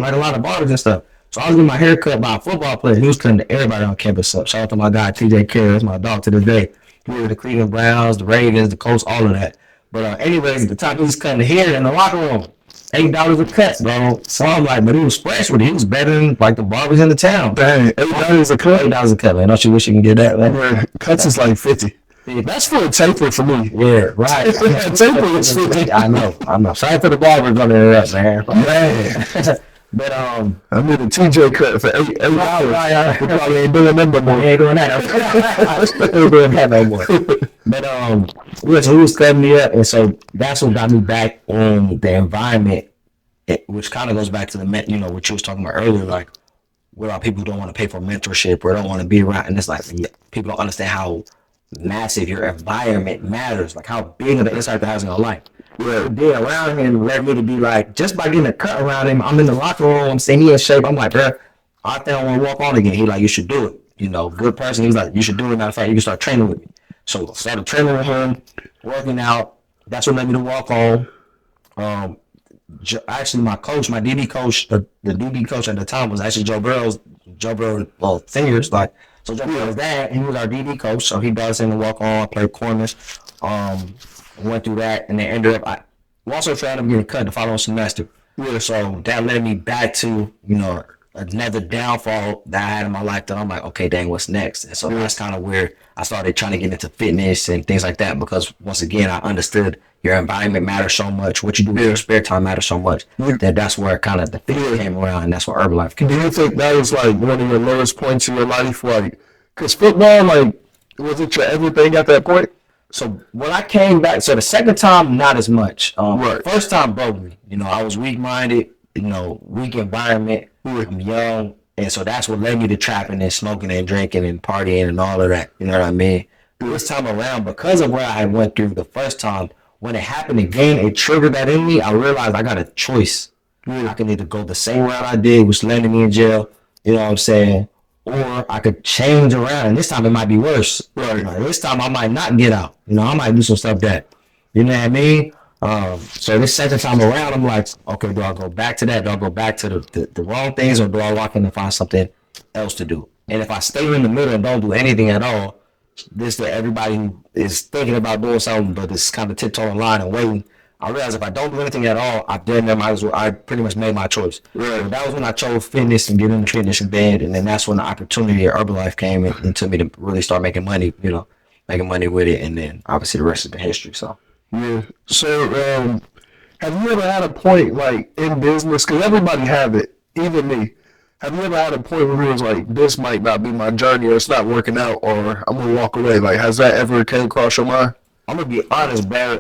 like a lot of barbers and stuff. So I was getting my hair cut by a football player. He was cutting to everybody on campus up. Shout out to my guy, TJ Carey. That's my dog to this day. He was the Cleveland Browns, the Ravens, the Colts, all of that. But anyways, at the time, he was cutting the hair in the locker room. $8 a cut, bro. So I'm like, but he was fresh with it. He was better than like the barbers in the town. Dang, $8 a cut? $8 a cut, man. Don't you wish you can get that, man? Cuts is like 50. That's for a taper for me. Yeah, right. Taper is 50. I know. Sorry for the barbers on there, man. But I made a TJ cut for $8. Right. We probably ain't doing that no more. We ain't doing that. We're doing that no more. But he was cutting me up, and so that's what got me back in the environment, which kind of goes back to the you know, what you was talking about earlier, like where people don't want to pay for mentorship or don't want to be around, and it's like people don't understand how massive your environment matters, like how big of an impact it has in your life. Yeah, they're around him and led me to be like, just by getting a cut around him, I'm in the locker room, I'm saying he in shape. I'm like, bro, I think I want to walk on again. He like, you should do it. You know, good person. He's like, you should do it. Matter of fact, you can start training with me. So I started training with him, working out. That's what led me to walk on. Actually, my coach, my DB coach, the DB coach at the time was actually Joe Burrow seniors. Like, so Joe Burrow's dad, he was our DB coach. So he brought us in to walk on, played corners. Went through that, and then ended up. I also tried to get a cut the following semester. Yeah, so that led me back to, you know, another downfall that I had in my life. That I'm like, okay, dang, what's next? And so that's kind of where I started trying to get into fitness and things like that, because once again, I understood your environment matters so much. What you do with your spare time matters so much. That's where kind of the fitness came around, and that's where Herbalife came. Do you think that was like one of your lowest points in your life? Like, because football, like, was it your everything at that point? So when I came back, so the second time, not as much. Right. First time broke me. You know, I was weak-minded, you know, weak environment. I'm young. And so that's what led me to trapping and smoking and drinking and partying and all of that. You know what I mean? This time around, because of where I went through the first time, when it happened again, it triggered that in me. I realized I got a choice. I can either go the same route I did, which landed me in jail. You know what I'm saying? Or I could change around, and this time it might be worse. Right. This time I might not get out. You know, I might do some stuff that, you know what I mean? So this second time around, I'm like, okay, do I go back to that? Do I go back to the wrong things, or do I walk in and find something else to do? And if I stay in the middle and don't do anything at all, everybody is thinking about doing something, but it's kind of tiptoeing line and waiting. I realized if I don't do anything at all, I pretty much made my choice. Right. So that was when I chose fitness and getting into fitness in bed, and then that's when the opportunity at Herbalife came and took me to really start making money, you know, making money with it, and then obviously the rest is the history. So Yeah. So, have you ever had a point like in business? Because everybody have it, even me. Have you ever had a point where it was like, this might not be my journey, or it's not working out, or I'm gonna walk away? Like, has that ever came across your mind? I'm gonna be honest, bro.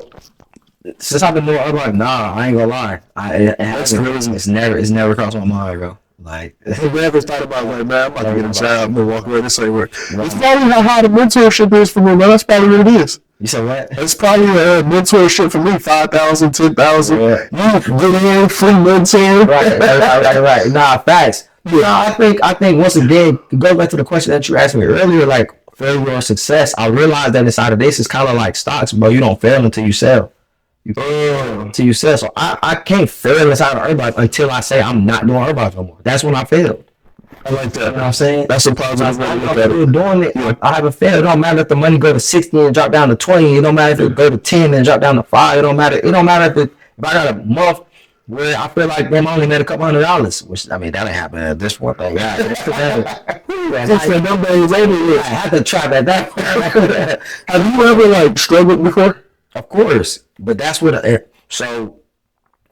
Since I've been doing Herbalife, nah, I ain't gonna lie. It hasn't. It's never crossed my mind, bro. Like, Have you ever thought about like, man, I'm about to get a job, I'm gonna walk away, this ain't work. Right. It's probably how the mentorship is for me, man. That's probably what it is. You said what? It's probably a mentorship for me, 5,000, 10,000. Yeah. You get in, free mentor. Right. Nah, facts. Yeah, I think once again, go back to the question that you asked me earlier, like failure or success. I realized that inside of this is kind of like stocks, bro. You don't fail until you sell. You fail until you sell. So I can't fail inside of Herbalife until I say I'm not doing Herbalife no more. That's when I failed. I like that. You know what I'm saying? That's a positive way to look at I'm it. doing it. Yeah. I haven't failed. It don't matter if the money go to 60 and drop down to 20. It don't matter if it go to 10 and drop down to 5. It don't matter. It don't matter if I got a month where I feel like them only made a couple $100, which I mean that ain't happening at this point. Like, yeah, I have to try that. Have you ever like struggled before? Of course, but that's what. So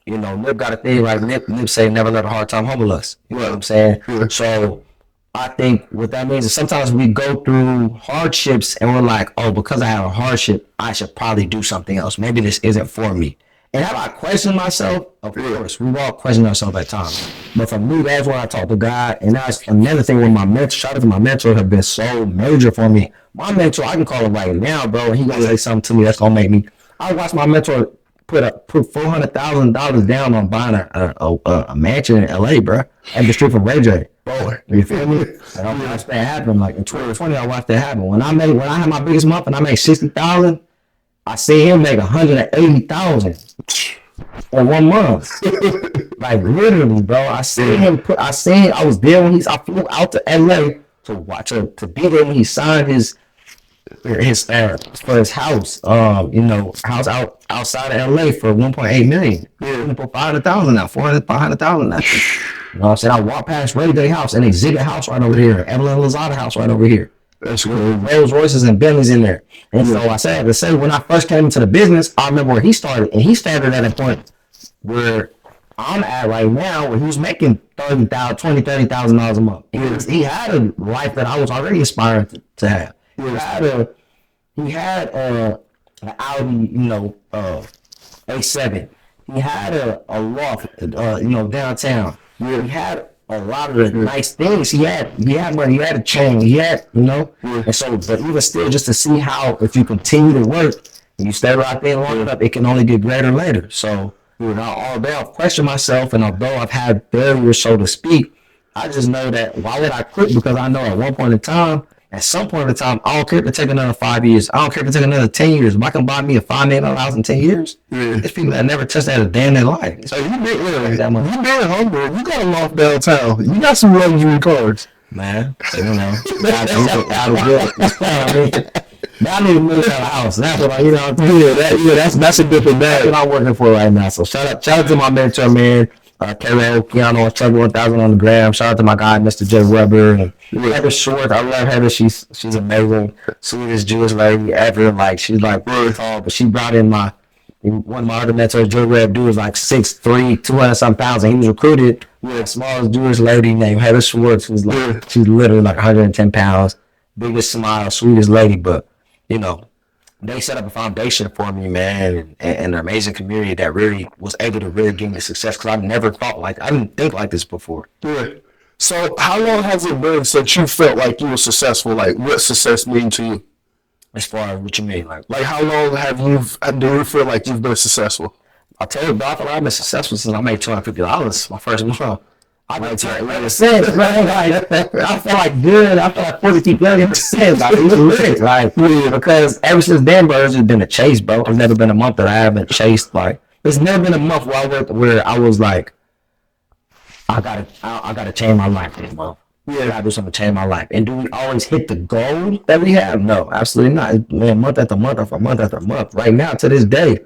you know, Nip got a thing like Nip say never let a hard time humble us. You know what I'm saying? Yeah. So I think what that means is sometimes we go through hardships and we're like, oh, because I have a hardship, I should probably do something else. Maybe this isn't for me. And have I questioned myself? Of course, we've all questioned ourselves at times. But for me, that's when I talk to God. And that's another thing with my mentor. Shout out to my mentor, have been so major for me. My mentor, I can call him right now, bro. And he gonna say something to me that's gonna make me. I watched my mentor put $400,000 down on buying a mansion in LA, bro, at the street from Ray J. Boy, you feel me? And I watched that happen. Like in 2020, I watched that happen. When I had my biggest month and I made 60,000, I see him make 180,000 in 1 month. Like literally, bro. I was there when I flew out to LA to be there when he signed his for his house, house outside of LA for 1.8 million. Yeah, for 500,000 now, 500,000 now. You know what I'm saying? I walked past Ray J house and Exhibit house right over here, Evelyn Lozada house right over here. That's cool. Rolls Royces and Bentleys in there. And so I said to say when I first came into the business, I remember where he started, and he started at a point where I'm at right now, where he was making $30,000 a month. He had a life that I was already aspiring to have. He had an Audi, A7. He had a loft, downtown. He had a lot of the nice things. He had money. He had a chain. He had, and so, but even still, just to see how if you continue to work and you stay right there long enough, it can only get greater later. So, all day I've questioned myself, and although I've had failures, so to speak, I just know that why would I quit? Because I know at one point in time, at some point in time, I don't care if it take another 5 years. I don't care if it take another 10 years. If I can buy me a $5 million house in 10 years, there's people that never touched that a day in their life. So you been humble. You got a loft downtown. You got some luxury cars. Man, I need to move out of the house. That's what that's a different bag. That's what I'm working for right now. So shout out to my mentor, man. Kevin Keanu, Chuck 1000 on the gram. Shout out to my guy, Mr. J. Weber. And Heather Short, I love Heather. She's amazing. Sweetest Jewish lady ever. Like, she's like really tall, but she brought in one of my other mentors, Joe Reb, dude was like 6'3", 200-something pounds, and he was recruited with the smallest Jewish lady named Heather Schwartz, who's like, she's literally like 110 pounds, biggest smile, sweetest lady, but, they set up a foundation for me, man, and an amazing community that really was able to really give me success, because I didn't think like this before. Yeah. So how long has it been since you felt like you were successful? Like, what success mean to you? As far as what you mean, like how long do you feel like you've been successul? I'll tell you, bro, I feel like I've been successful since I made $250 my first month. I made $250, man. I feel like good. I feel like 42 billion percent. Like, it's lit, like, because ever since then, bro, it's just been a chase, bro. There's never been a month that I haven't chased. Like, there's never been a month where I was like, I gotta change my life this month. I gotta do something to change my life. And do we always hit the goal that we have? No, absolutely not. Man, month after month after month after month. Right now, to this day,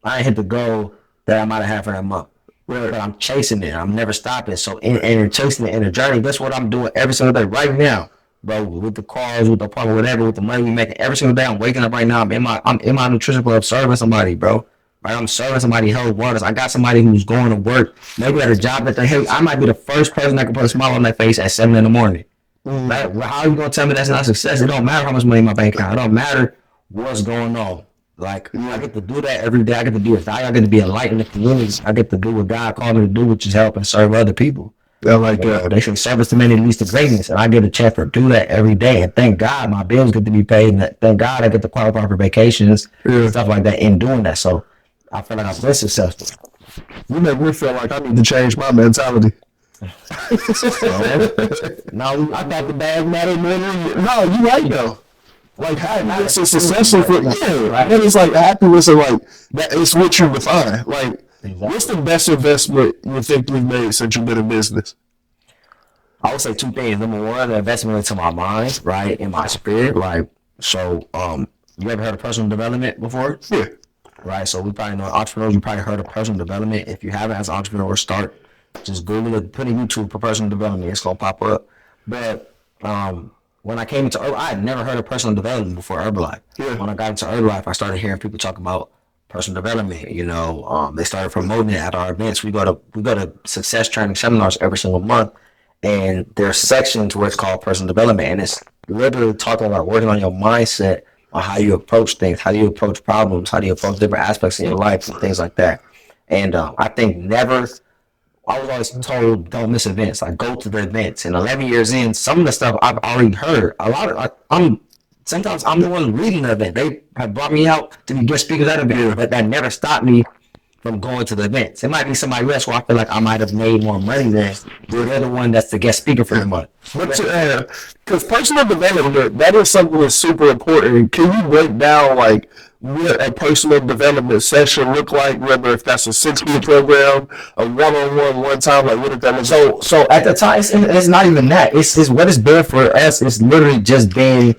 I ain't hit the goal that I might have had for that month. But I'm chasing it. I'm never stopping. So, and chasing it in a journey, that's what I'm doing every single day. Right now, bro, with the cars, with the apartment, whatever, with the money we making every single day. I'm waking up right now. I'm in my nutrition club serving somebody, bro. Right, I'm serving somebody health waters. I got somebody who's going to work, maybe at a job that they hate. I might be the first person that can put a smile on their face at 7 in the morning. Like, how are you gonna tell me that's not success? It don't matter how much money in my bank account. It don't matter what's going on. Like, I get to do that every day. I get to be a value. I get to be a light in the community. I get to do what God called me to do, which is help and serve other people. I like that. They say service to many leads to greatness, and I get a chance to do that every day. And thank God my bills get to be paid, and thank God I get to qualify for vacations and stuff like that in doing that. So I feel like I've been successful. You make me feel like I need to change my mentality. No, I thought the bad matter more than No, you right though. Like happiness is successful for right. And it's like happiness is like that is what you define. Like what's the best investment you think you've made since you've been in business? I would say two things. Number one, the investment into my mind, right, in my spirit. Like, so you ever heard of personal development before? Yeah. Right. So we probably know entrepreneurs, you probably heard of personal development. If you haven't as an entrepreneur, start just Google it, put in YouTube for personal development, it's gonna pop up. But when I came into I had never heard of personal development before Herbalife. Yeah. When I got into Herbalife, I started hearing people talk about personal development. You know, they started promoting it at our events. We go to success training seminars every single month, and there's sections where it's called personal development, and it's literally talking about working on your mindset, on how you approach things, how do you approach problems, how do you approach different aspects in your life, and things like that. And I think I was always told don't miss events. Like go to the events. And 11 years in, some of the stuff I've already heard. A lot of sometimes I'm the one leading the event. They have brought me out to be guest speakers at events, but that never stopped me from going to the events. It might be somebody else where I feel like I might have made more money than they're the one that's the guest speaker for the month. Because personal development, that is something that's super important. Can you break down like what a personal development session look like, whether if that's a 6-week program, a one-on-one, one time, like what if that is? So at the time, it's not even that. It's what it's been for us. It's literally just been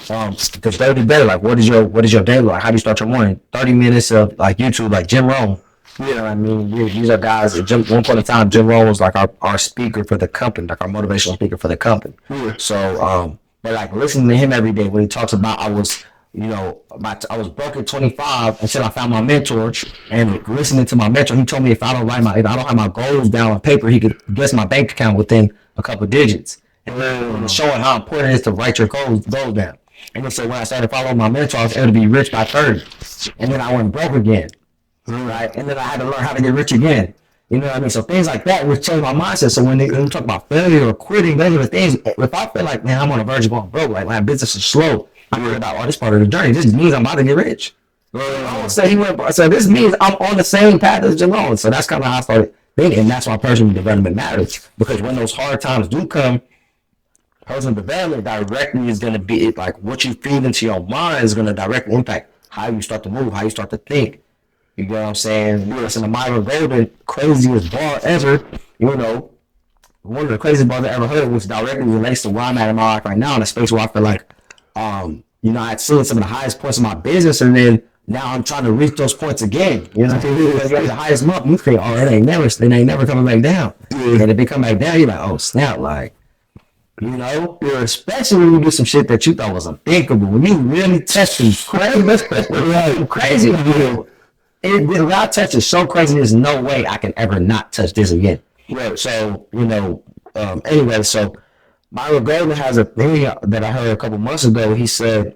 the daily better. Like what is your day like? How do you start your morning? 30 minutes of like YouTube, like Jim Rohn. You know what I mean? These are guys. One point in time, Jim Rohn was like our speaker for the company, like our motivational speaker for the company. Yeah. So, but like listening to him every day when he talks about I was broke at 25 until I found my mentor, and listening to my mentor, he told me if I don't have my goals down on paper, he could guess my bank account within a couple of digits. And then showing how important it is to write your goals down. And then so when I started following my mentor, I was able to be rich by 30. And then I went broke again. Right? And then I had to learn how to get rich again. You know what I mean? So things like that would change my mindset. So when we talk about failure or quitting, those are the things. If I feel like, man, I'm on the verge of going broke, like my business is slow, I'm worried about this part of the journey. This means I'm about to get rich. I would say so this means I'm on the same path as Jalone. So that's kind of how I started thinking. And that's why personal development matters. Because when those hard times do come, personal development directly is going to be like what you feed into your mind is going to directly impact how you start to move, how you start to think. You get what I'm saying? Listen to Myron Golden, craziest bar ever. You know, one of the craziest bars I ever heard, which directly relates to where I'm at in my life right now, in a space where I feel like, I'd seen some of the highest points of my business, and then now I'm trying to reach those points again. You know what I mean? Because you're at the highest month, you think, it ain't never coming back down. And if it come back down, you're like, oh snap, like. You know, especially when you do some shit that you thought was unthinkable. When you really test some crazy, God touches so crazy. There's no way I can ever not touch this again. Right. So anyway, so Myron Golden has a thing that I heard a couple months ago. He said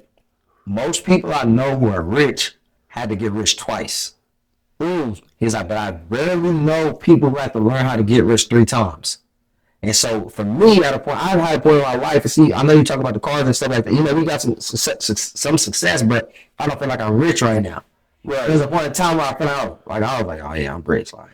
most people I know who are rich had to get rich twice. He's like, but I rarely know people who have to learn how to get rich 3 times. And so for me, I've had a point in my life, and see, I know you talk about the cars and stuff like that. You know, we got some success, but I don't feel like I'm rich right now. Right. There's a point in time where I feel like I was like, oh yeah, I'm rich. Like,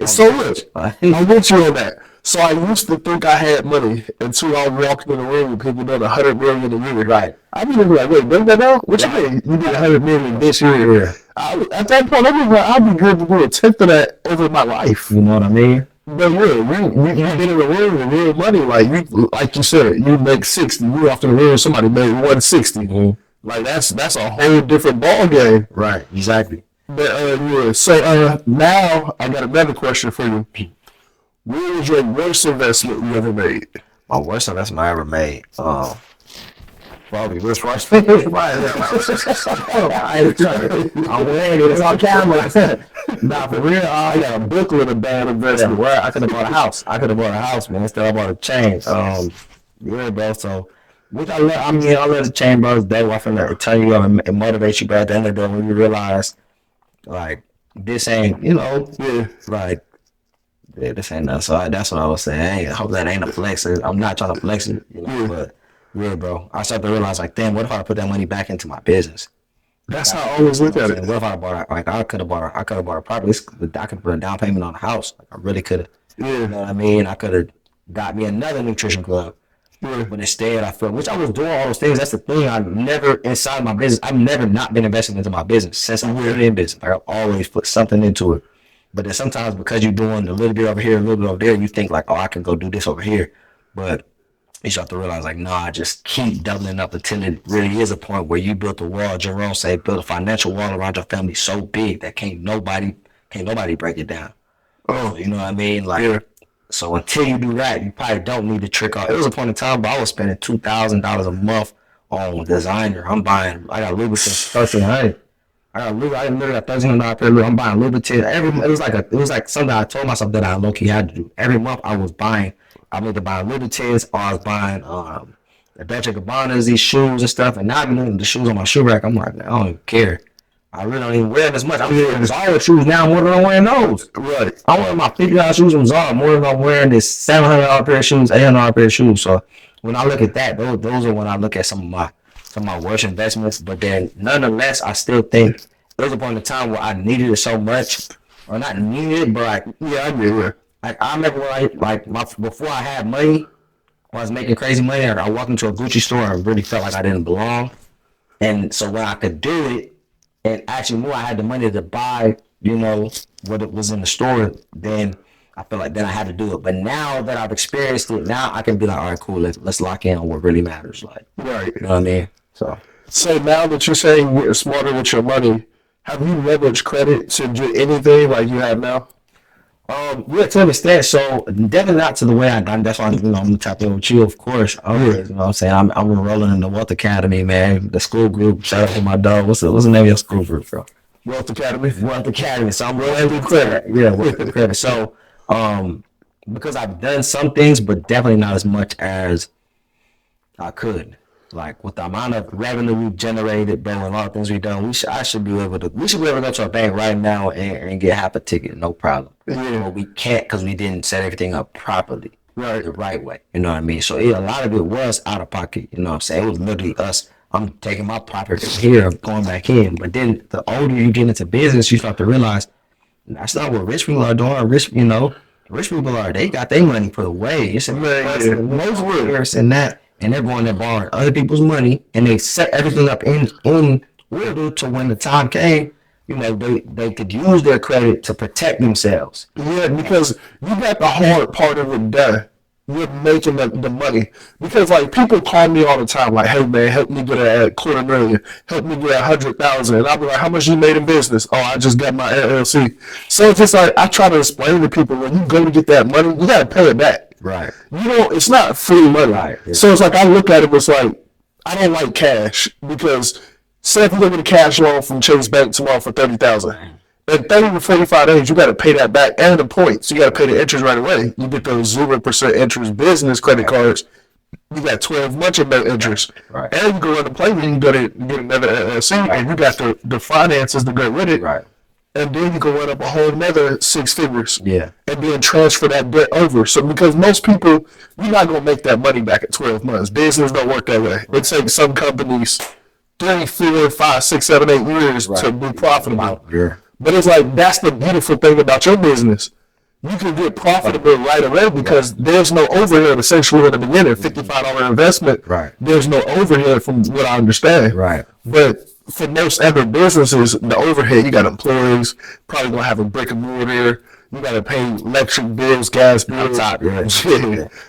so look, I'm with you on that. So I used to think I had money until I walked in the room with people doing $100 million a year. Right. I be like, wait, bring that out? What you mean? You did $100 million this year? Yeah. At that point, I'd be good to do a tenth of that over my life. You know what I mean? But you been in the room with real money, like you said, you make 60. You off in the room, somebody made 160. Mm-hmm. Like that's a whole different ball game. Right, exactly. But so now I got another question for you. What was your worst investment you ever made? My worst investment I ever made. Probably wristwatch. I'm wearing it. It's on camera. Nah, for real. I got a booklet of bad investment. Where I could have bought a house. Man. Instead, I bought a chain. Yeah, bro. So, which I love the chain, bro. That's why I feel like turn you up and motivate you. But at the end of the day, when you realize, like, this ain't, like, yeah, this ain't nothing. So that's what I was saying. I hope that ain't a flex. I'm not trying to flex it, but. Yeah, bro. I started to realize, like, damn, what if I put that money back into my business? That's how I always look at it. What if I bought, I could have bought a property. I could put a down payment on a house. Like, I really could have. Yeah. You know what I mean? I could have got me another nutrition club. Yeah. But instead, I feel, which I was doing all those things. That's the thing. I've never inside my business. I've never not been investing into my business since I'm really in business. Like, I've always put something into it. But then sometimes because you're doing a little bit over here, a little bit over there, you think like, oh, I can go do this over here, but you start to realize, like, nah, just keep doubling up until it really is a point where you built a wall. Jerome say, build a financial wall around your family so big that can't nobody break it down. Oh, you know what I mean? Like, so until you do that, you probably don't need to trick off. It was a point in time, but I was spending $2,000 a month on designer. I got Louboutins 1,300. I literally got $1,300 per Louis. I'm buying Louboutins. It was like something I told myself that I low key had to do. Every month I was buying. I'm either buying Louboutins or I was buying the Dolce & Gabbanas, these shoes and stuff. And now I've been looking at the shoes on my shoe rack. I'm like, I don't even care. I really don't even wear them as much. I'm wearing Zara shoes now more than I'm wearing those. Right. I'm wearing my $50 shoes from Zara more than I'm wearing this $700 pair of shoes, $800 pair of shoes. So when I look at that, those are when I look at some of my worst investments. But then nonetheless, I still think there was a point in time where I needed it so much, or not needed it, but like, I did. Like, I remember when before I had money, when I was making crazy money, I walked into a Gucci store and really felt like I didn't belong. And so when I could do it and actually knew I had the money to buy, what it was in the store, then I feel like then I had to do it. But now that I've experienced it, now I can be like, all right, cool, let's lock in on what really matters. Like, right. You know what I mean? So now that you're saying you're smarter with your money, have you leveraged credit to do anything like you have now? Yeah, to an extent. So definitely not to the way I done. That's why I'm gonna tap in with you, of course. You know what I'm saying? I'm enrolling in the Wealth Academy, man. The school group. Shout out to my dog. What's the name of your school group, bro? Wealth Academy. Wealth Academy. So I'm rolling through credit. Yeah, Wealth Academy. So because I've done some things, but definitely not as much as I could. Like with the amount of revenue we've generated, bro, and a lot of things we've done, we should be able to go to a bank right now and get half a ticket, no problem. Yeah. But we can't because we didn't set everything up properly, the right way. You know what I mean? So a lot of it was out of pocket. You know what I'm saying? It was literally us. I'm taking my profit here, going back in. But then the older you get into business, you start to realize that's not what rich people are doing. Rich people are. They got their money put away. It's most worse and that. And they're going there borrowing other people's money, and they set everything up in order to when the time came, they could use their credit to protect themselves. Yeah, because you got the hard part of it done. You're making the money. Because like people call me all the time, like, hey man, help me get a $250,000, help me get 100,000. And I'll be like, how much you made in business? Oh, I just got my LLC. So it's just like I try to explain to people, when you go to get that money, you gotta pay it back. Right. It's not free money. Right. So it's like I look at it, it's like I don't like cash, because say if you get a cash loan from Chase Bank tomorrow for $30,000. In 30 to 45 days, you got to pay that back and the points. You got to pay the interest right away. You get those 0% interest business credit cards. You got 12 months of no interest. Right. And you go run the play, you can go to get another LLC, and you got the finances to go with it. Right. And then you can run up a whole another 6 figures. Yeah. And then transfer that debt over. So because most people, you're not going to make that money back in 12 months. Business don't work that way. It takes some companies 3, 4, 5, 6, 7, 8 years to be profitable. Yeah. But it's like, that's the beautiful thing about your business. You can get profitable right away because there's no overhead essentially in the beginning. $55 investment. Right. There's no overhead from what I understand. Right. But for most other businesses, the overhead, you got employees, probably gonna have a brick and mortar. You gotta pay electric bills, gas bills. Top, yeah.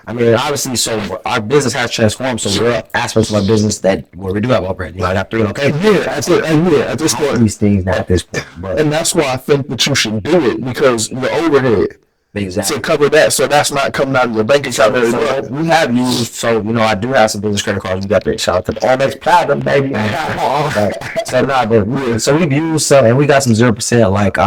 I mean, obviously, so our business has transformed. So there are aspects of our business where we do have overhead. You might have to, that's it. And at this point, these things at this point. And that's why I think that you should do it, because the overhead. Exactly. to cover that, so that's not coming out of your bank account. So we have used, so I do have some business credit cards. We got the shout out to the Adonis Platinum, baby. So we've used some, and we got some 0%, like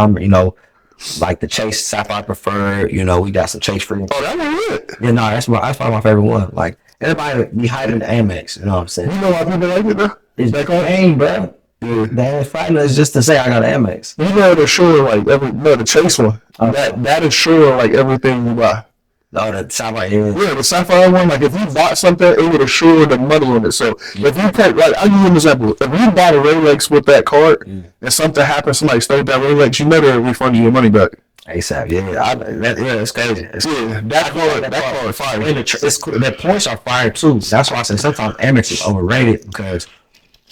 like the Chase Sapphire Preferred. We got some Chase Free. Oh, that was it. Yeah, no, that's probably my favorite one. Like everybody be hiding the Amex. You know what I'm saying? You know why people like it though? It's back on AIM, bro. The Amex Platinum is just to say I got an Amex. You know, the sure like the Chase one. That is sure like everything you buy. No, the Sapphire. Yeah, the Sapphire one, like if you bought something, it would assure the money on it. So if you take, like, I'll give you an example. If you bought a Rolex with that card and something happens, somebody stole that Rolex, you know they'll refund you your money back. ASAP, it's crazy. That card fire. The points are fire too. That's why I say sometimes Amex is overrated because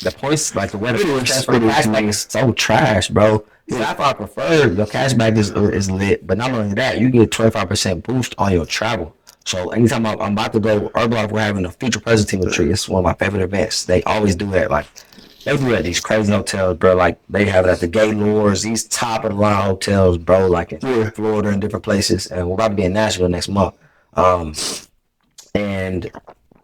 the points, like the way the cashback is so trash, bro. Sapphire Preferred, your cashback is lit, but not only that, you get 25% boost on your travel. So anytime I'm about to go Herbalife, we're having a future presenting retreat. It's one of my favorite events. They always do that. Like they do it at these crazy hotels, bro. Like they have it at the Gaylords, these top of the line hotels, bro. Like in Florida and different places. And we're about to be in Nashville next month.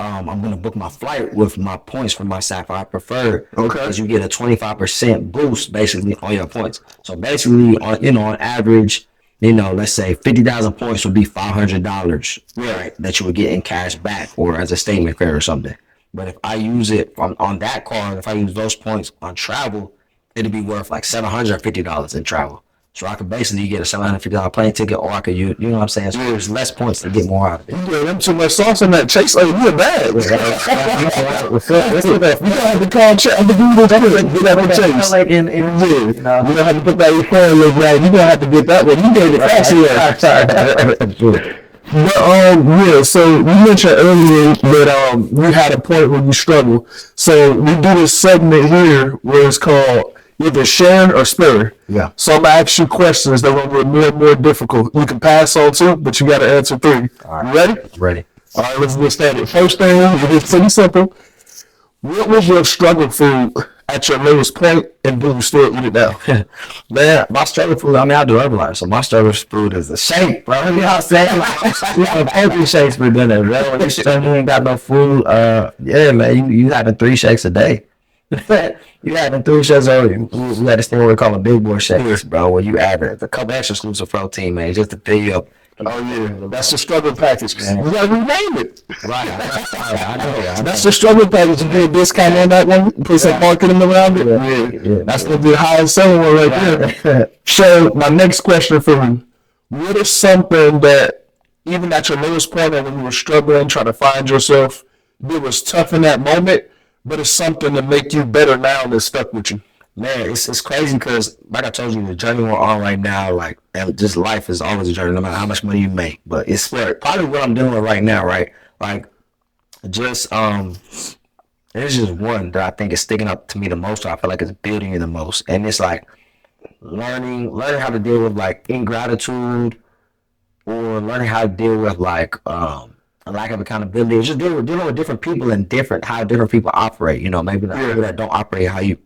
I'm gonna book my flight with my points from my Sapphire Preferred. Okay. Because you get a 25% boost basically on your points. So basically, on average, let's say 50,000 points would be $500, right? That you would get in cash back or as a statement credit or something. But if I use it on that card, if I use those points on travel, it'd be worth like $750 in travel. So I could basically get a $750 plane ticket, or I could use, you know what I'm saying? So there's less points to get more out of it. You gave them too much sauce in that Chase, like you're bad. You gonna have to call Chase. You don't have to put that in your phone, look right. You gonna have to get that one. You gave it fast. But so you mentioned earlier that you had a point where you struggle. So we do this segment here where it's called either sharing or sparing. Yeah. So I'm gonna ask you questions that will be more and more difficult. You can pass on 2, but you gotta answer 3. All right. You ready? Ready. All right, let's get started. First thing, it's pretty simple. What was your struggle food at your lowest point, and do you still eat it now? Man, my struggle food, I do Herbalife, so my struggle food is a shake, bro. You know what I'm saying? Like, every shake's for dinner, bro. You ain't got no food. Man, you having 3 shakes a day. You having 3 shakes a day. We got this thing we call a big boy shakes, bro, where you add a couple extra scoops of protein, man, just to fill you up. Oh yeah, that's the struggle package. You gotta rename it. Right, I know. That's the struggle package. You get a discount on that one. Put some marketing around it. Yeah. That's gonna be the highest selling one right there. So my next question for you: what is something that even at your lowest point, when you were struggling, trying to find yourself, it was tough in that moment, but it's something to make you better now that stuck with you? Man, it's crazy because, like I told you, the journey we're on right now, like, and just life is always a journey, no matter how much money you make. But it's probably what I'm doing right now, right? Like, just there's just one that I think is sticking up to me the most. Or I feel like it's building me the most, and it's like learning how to deal with like ingratitude, or learning how to deal with like a lack of accountability. It's just dealing with different people and how different people operate. Maybe the people that don't operate how you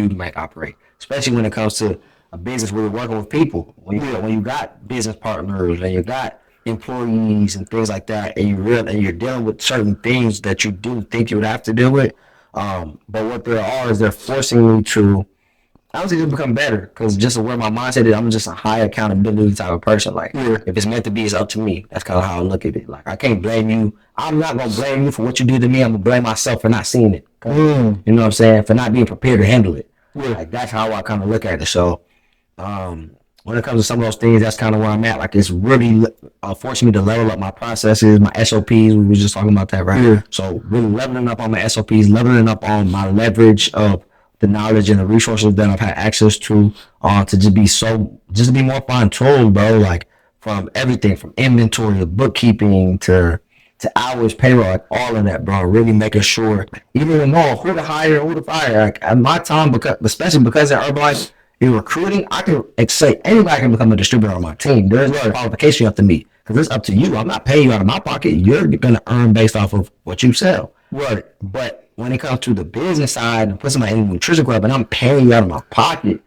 might operate, especially when it comes to a business where you're working with people. When you got business partners and you got employees and things like that, and you're dealing with certain things that you do think you would have to deal with. But what there are is they're forcing you to, I don't think, to become better, because just where my mindset is, I'm just a high accountability type of person. Like, if it's meant to be, it's up to me. That's kind of how I look at it. Like, I can't blame you. I'm not going to blame you for what you did to me. I'm going to blame myself for not seeing it. You know what I'm saying? For not being prepared to handle it. Like, that's how I kind of look at it. So, when it comes to some of those things, that's kind of where I'm at. Like, it's really forcing me to level up my processes, my SOPs. We were just talking about that, right? So, really leveling up on my SOPs, leveling up on my leverage of the knowledge and the resources that I've had access to just be more fine-tuned, bro. Like, from everything from inventory to bookkeeping to hours, payroll, like all of that, bro. Really making sure, even to know who to hire and who to fire. Like, at my time, especially because at Herbalife, in recruiting, I can say anybody can become a distributor on my team. There's no qualification you have to meet, because it's up to you. I'm not paying you out of my pocket. You're gonna earn based off of what you sell. Right. But when it comes to the business side and put somebody in a nutrition club and I'm paying you out of my pocket,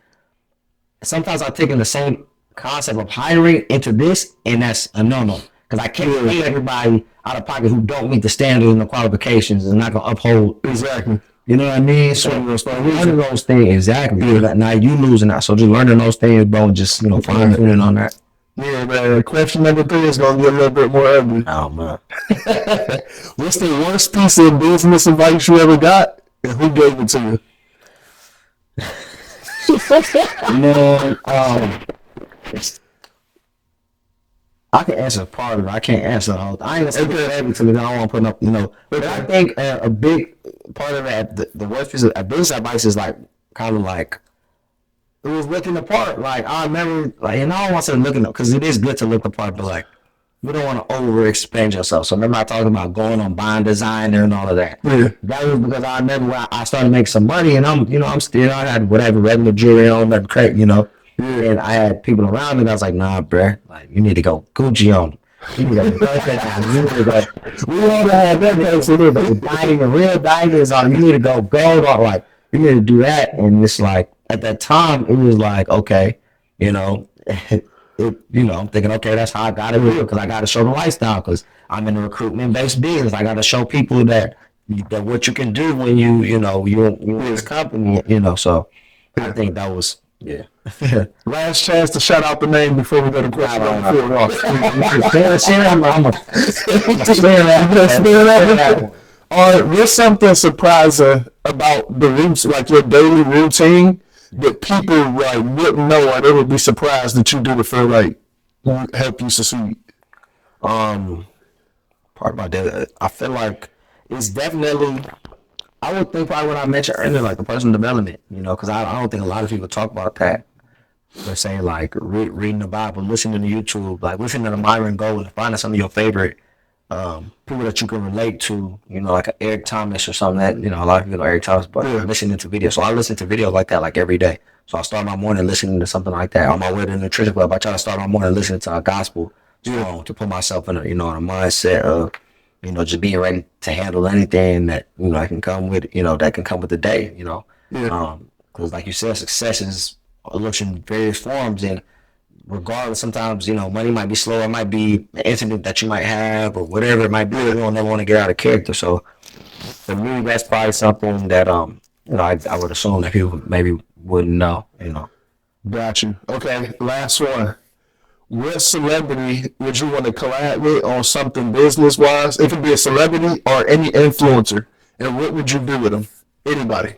sometimes I'm taking the same concept of hiring into this, and that's a no-no. Because I can't pay everybody out of pocket who don't meet the standards and the qualifications and not going to uphold. Exactly. You know what I mean? So learning those things, exactly. Now you losing out. So just learning those things, bro, and just, fine tuning on that. Yeah, man. Question number 3 is going to get a little bit more ugly. Oh, man. What's the worst piece of business advice you ever got, and who gave it to you? Man, I can answer part of it. I can't answer the whole thing. I ain't gonna say everything. I don't want to put up, But I think a big part of that, the worst piece of business advice is like kind of like it was looking the part. Like I remember, and I don't want to say looking up because it is good to look the part, but like you don't want to overexpend yourself. So remember I talked about going on buying designer and all of that. Yeah. That was because I remember when I started to make some money, and I had whatever regular jewelry on, that crate, Yeah. And I had people around me, and I was like, nah, bruh, like, you need to go Gucci on them. You need to go, we all have that, but diamond, the real diamonds on them. You need to go gold on, like, you need to do that. And it's like, at that time, it was like, okay, I'm thinking, okay, that's how I got to do it, because I got to show the lifestyle, because I'm in a recruitment-based business. I got to show people that what you can do when you're in this company, so I think that was, yeah. Last chance to shout out the name before we go to question number 4. All right, what's something surprising about the roots, like your daily routine, that people like wouldn't know, or they would be surprised that you do to feel like help you succeed? Part of my day, I feel like it's definitely. I would think probably what I mentioned earlier, like the personal development, because I don't think a lot of people talk about that. They're saying like reading the Bible, listening to YouTube, like listening to Myron Golden, finding some of your favorite people that you can relate to, like an Eric Thomas or something that, a lot of people know Eric Thomas, but listening to videos. So I listen to videos like that like every day. So I start my morning listening to something like that. On my way to the nutrition club, I try to start my morning listening to a gospel song to put myself in a mindset of, just being ready to handle anything that, I can come with, that can come with the day, because like you said, success looks in various forms, and regardless, sometimes, money might be slow, it might be an incident that you might have or whatever it might be, you don't never want to get out of character. So for me, that's probably something that, I would assume that people maybe wouldn't know, Got you. Okay, last one. What celebrity would you want to collab with on something business-wise? It could be a celebrity or any influencer. And what would you do with them? Anybody.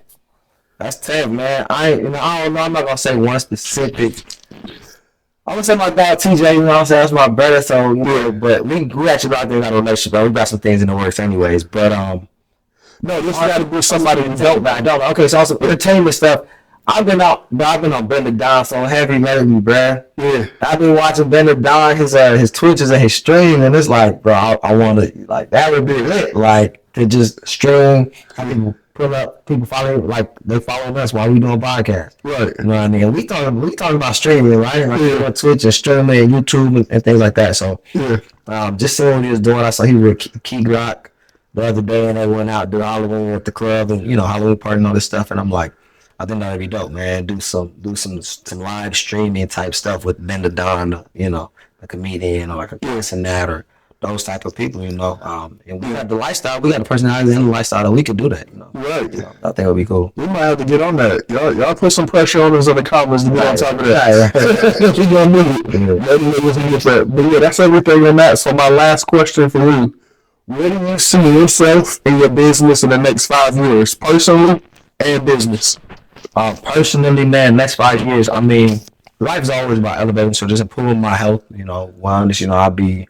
That's tough, man. I don't know. I'm not going to say one specific. I'm going to say my dog TJ, that's my brother. So, but we actually out there got a relationship. Bro. We got some things in the works anyways. But, no, this got to be somebody who don't. Okay, so also entertainment stuff. I've been on Bender Don so heavy lately, bruh. Yeah. I've been watching Bender Don, his Twitches and his stream, and it's like, bro, I want to, like, that would be lit. Like, to just stream, have people pull up, people following, like, they're following us while we doing podcasts. Right. You know what I mean? We talking about streaming, right? Like, on Twitch and streaming and YouTube and things like that. So, just seeing what he was doing, I saw he was with Key Rock the other day, and they went out, did Halloween at the club, and, Halloween party and all this stuff, and I'm like, I think that'd be dope, man. Do some live streaming type stuff with Bender Don, a comedian or like a this and that, or those type of people, And we got the lifestyle, we got the personality and the lifestyle that we could do that, Right. I think it would be cool. We might have to get on that. Y'all put some pressure on us in the comments to get on top of that. Right. We gonna do it. But yeah, that's everything on that. So my last question for you: where do you see yourself in your business in the next 5 years, personally and business? Personally, man, next 5 years, I mean, life is always about elevating, so just improving my health, wellness, I'll be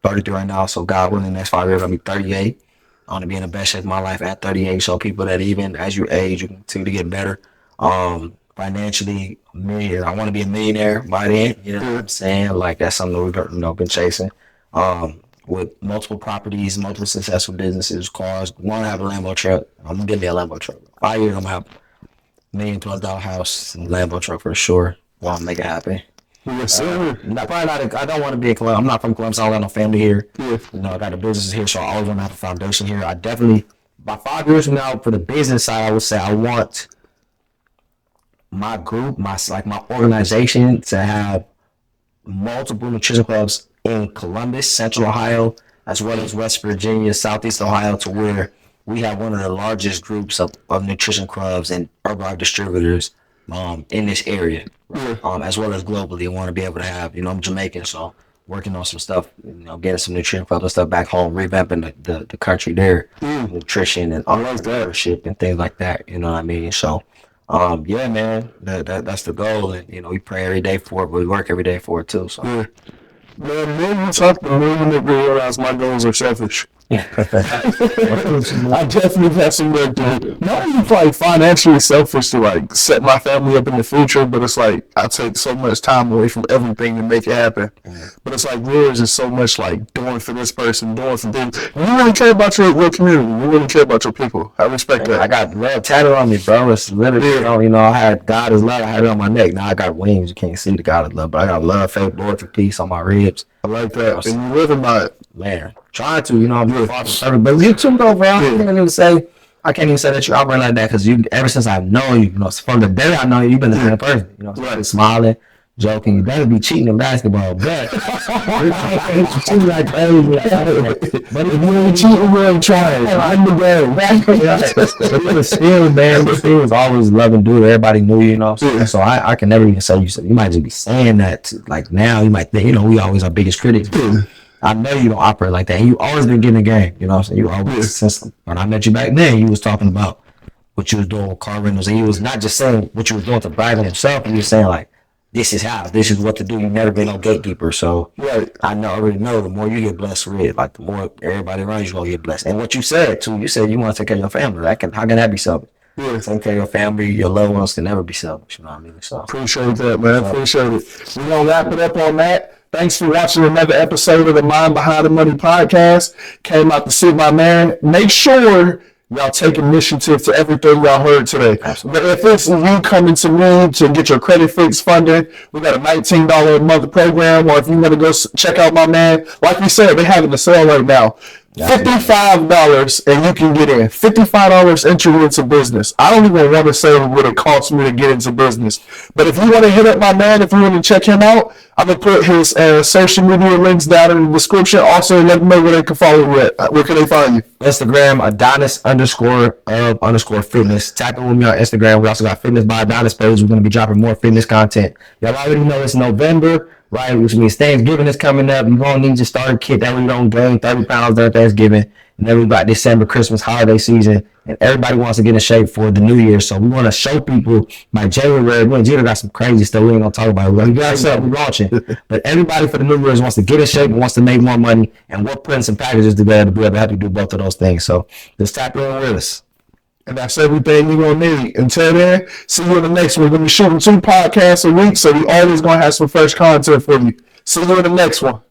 33 right now, so God willing, the next 5 years, I'll be 38. I want to be in the best shape of my life at 38, so people that even as you age, you continue to get better. Financially, I want to be a millionaire by then, you know what I'm saying? Like, that's something we've been chasing. With multiple properties, multiple successful businesses, cars, want to have a Lambo truck. I'm going to get me a Lambo truck. 5 years, I'm going to have $1 million+ house and Lambo truck for sure. Want to make it happen. Yes, sir. Probably not. I don't want to be in Columbus. I'm not from Columbus. I don't got no family here. Yeah. I got a business here, so I always want to have a foundation here. I definitely, by 5 years from now, for the business side, I would say I want my group, my organization to have multiple nutrition clubs in Columbus, Central Ohio, as well as West Virginia, Southeast Ohio, to where we have one of the largest groups of nutrition clubs and Herbalife distributors in this area, as well as globally. I want to be able to have, I'm Jamaican, so working on some stuff, getting some nutrition clubs and stuff back home, revamping the country there, nutrition and entrepreneurship and things like that. You know what I mean? So, yeah, man, that's the goal, and we pray every day for it, but we work every day for it too. So, Man, when you talk to me, you realize my goals are selfish. I definitely have some work to do. Not even like financially selfish to like set my family up in the future, but it's like I take so much time away from everything to make it happen. But it's like yours is so much like doing for this person, doing for them. You really care about your community. You really care about your people. I respect that. I got love tatted on me, bro. It's literally, I had God is love. I had it on my neck. Now I got wings. You can't see the God is love, but I got love, faith, loyalty, peace on my ribs. I like that. And you living by it. Man, trying to, I'm doing father, but you too, though, bro. I can't even say that you operate like that, because ever since I've known you, from the day I know you, you've been the same person. Smiling, joking. You better be cheating in basketball, but but if you ain't cheating, we ain't trying. I'm the game. But still, man, still was always loving dude. Everybody knew you, So I can never even say you might just be saying that. Like now, you might think, we always our biggest critics. I know you don't operate like that. And you always been getting the game, what I'm saying? You always, since when I met you back then, you was talking about what you was doing with car rentals, and you was not just saying what you was doing to brag on yourself, you was saying like, this is what to do. You never been no gatekeeper. So I already know the more you get blessed with, like the more everybody around you gonna get blessed. And what you said too, you said you want to take care of your family. How can that be selfish? Take care of your family, your loved ones can never be selfish. You know what I mean? So appreciate that, man. Appreciate it. We're gonna wrap it up on that. Thanks for watching another episode of the Mind Behind the Money podcast. Came out to see my man. Make sure y'all take initiative to everything y'all heard today. Absolutely. But if it's you coming to me to get your credit fix funded, we got a $19 a month program. Or if you want to go check out my man, like we said, they're having a sale right now. $55 and you can get in. $55 entry into business. I don't even want to say what it costs me to get into business. But if you want to hit up my man, if you want to check him out, I'm going to put his social media links down in the description. Also, let them know where they can follow you at. Where can they find you? Instagram, Adonis_fitness. Tap in with me on Instagram. We also got Fitness by Adonis page. We're going to be dropping more fitness content. Y'all already know it's November, right? Which means Thanksgiving is coming up. You're going to need your starter kit. That way you don't gain 30 pounds during Thanksgiving. And then we got December, Christmas, holiday season. And everybody wants to get in shape for the new year. So we want to show people by January. January got some crazy stuff we ain't going to talk about. We got something we're launching. But everybody for the new year wants to get in shape and wants to make more money. And we're putting some packages together to be able to help you do both of those things. So just tap in with us. And that's everything you're going to need. Until then, see you in the next one. We're going to be shooting 2 podcasts a week. So we always going to have some fresh content for you. See you in the next one.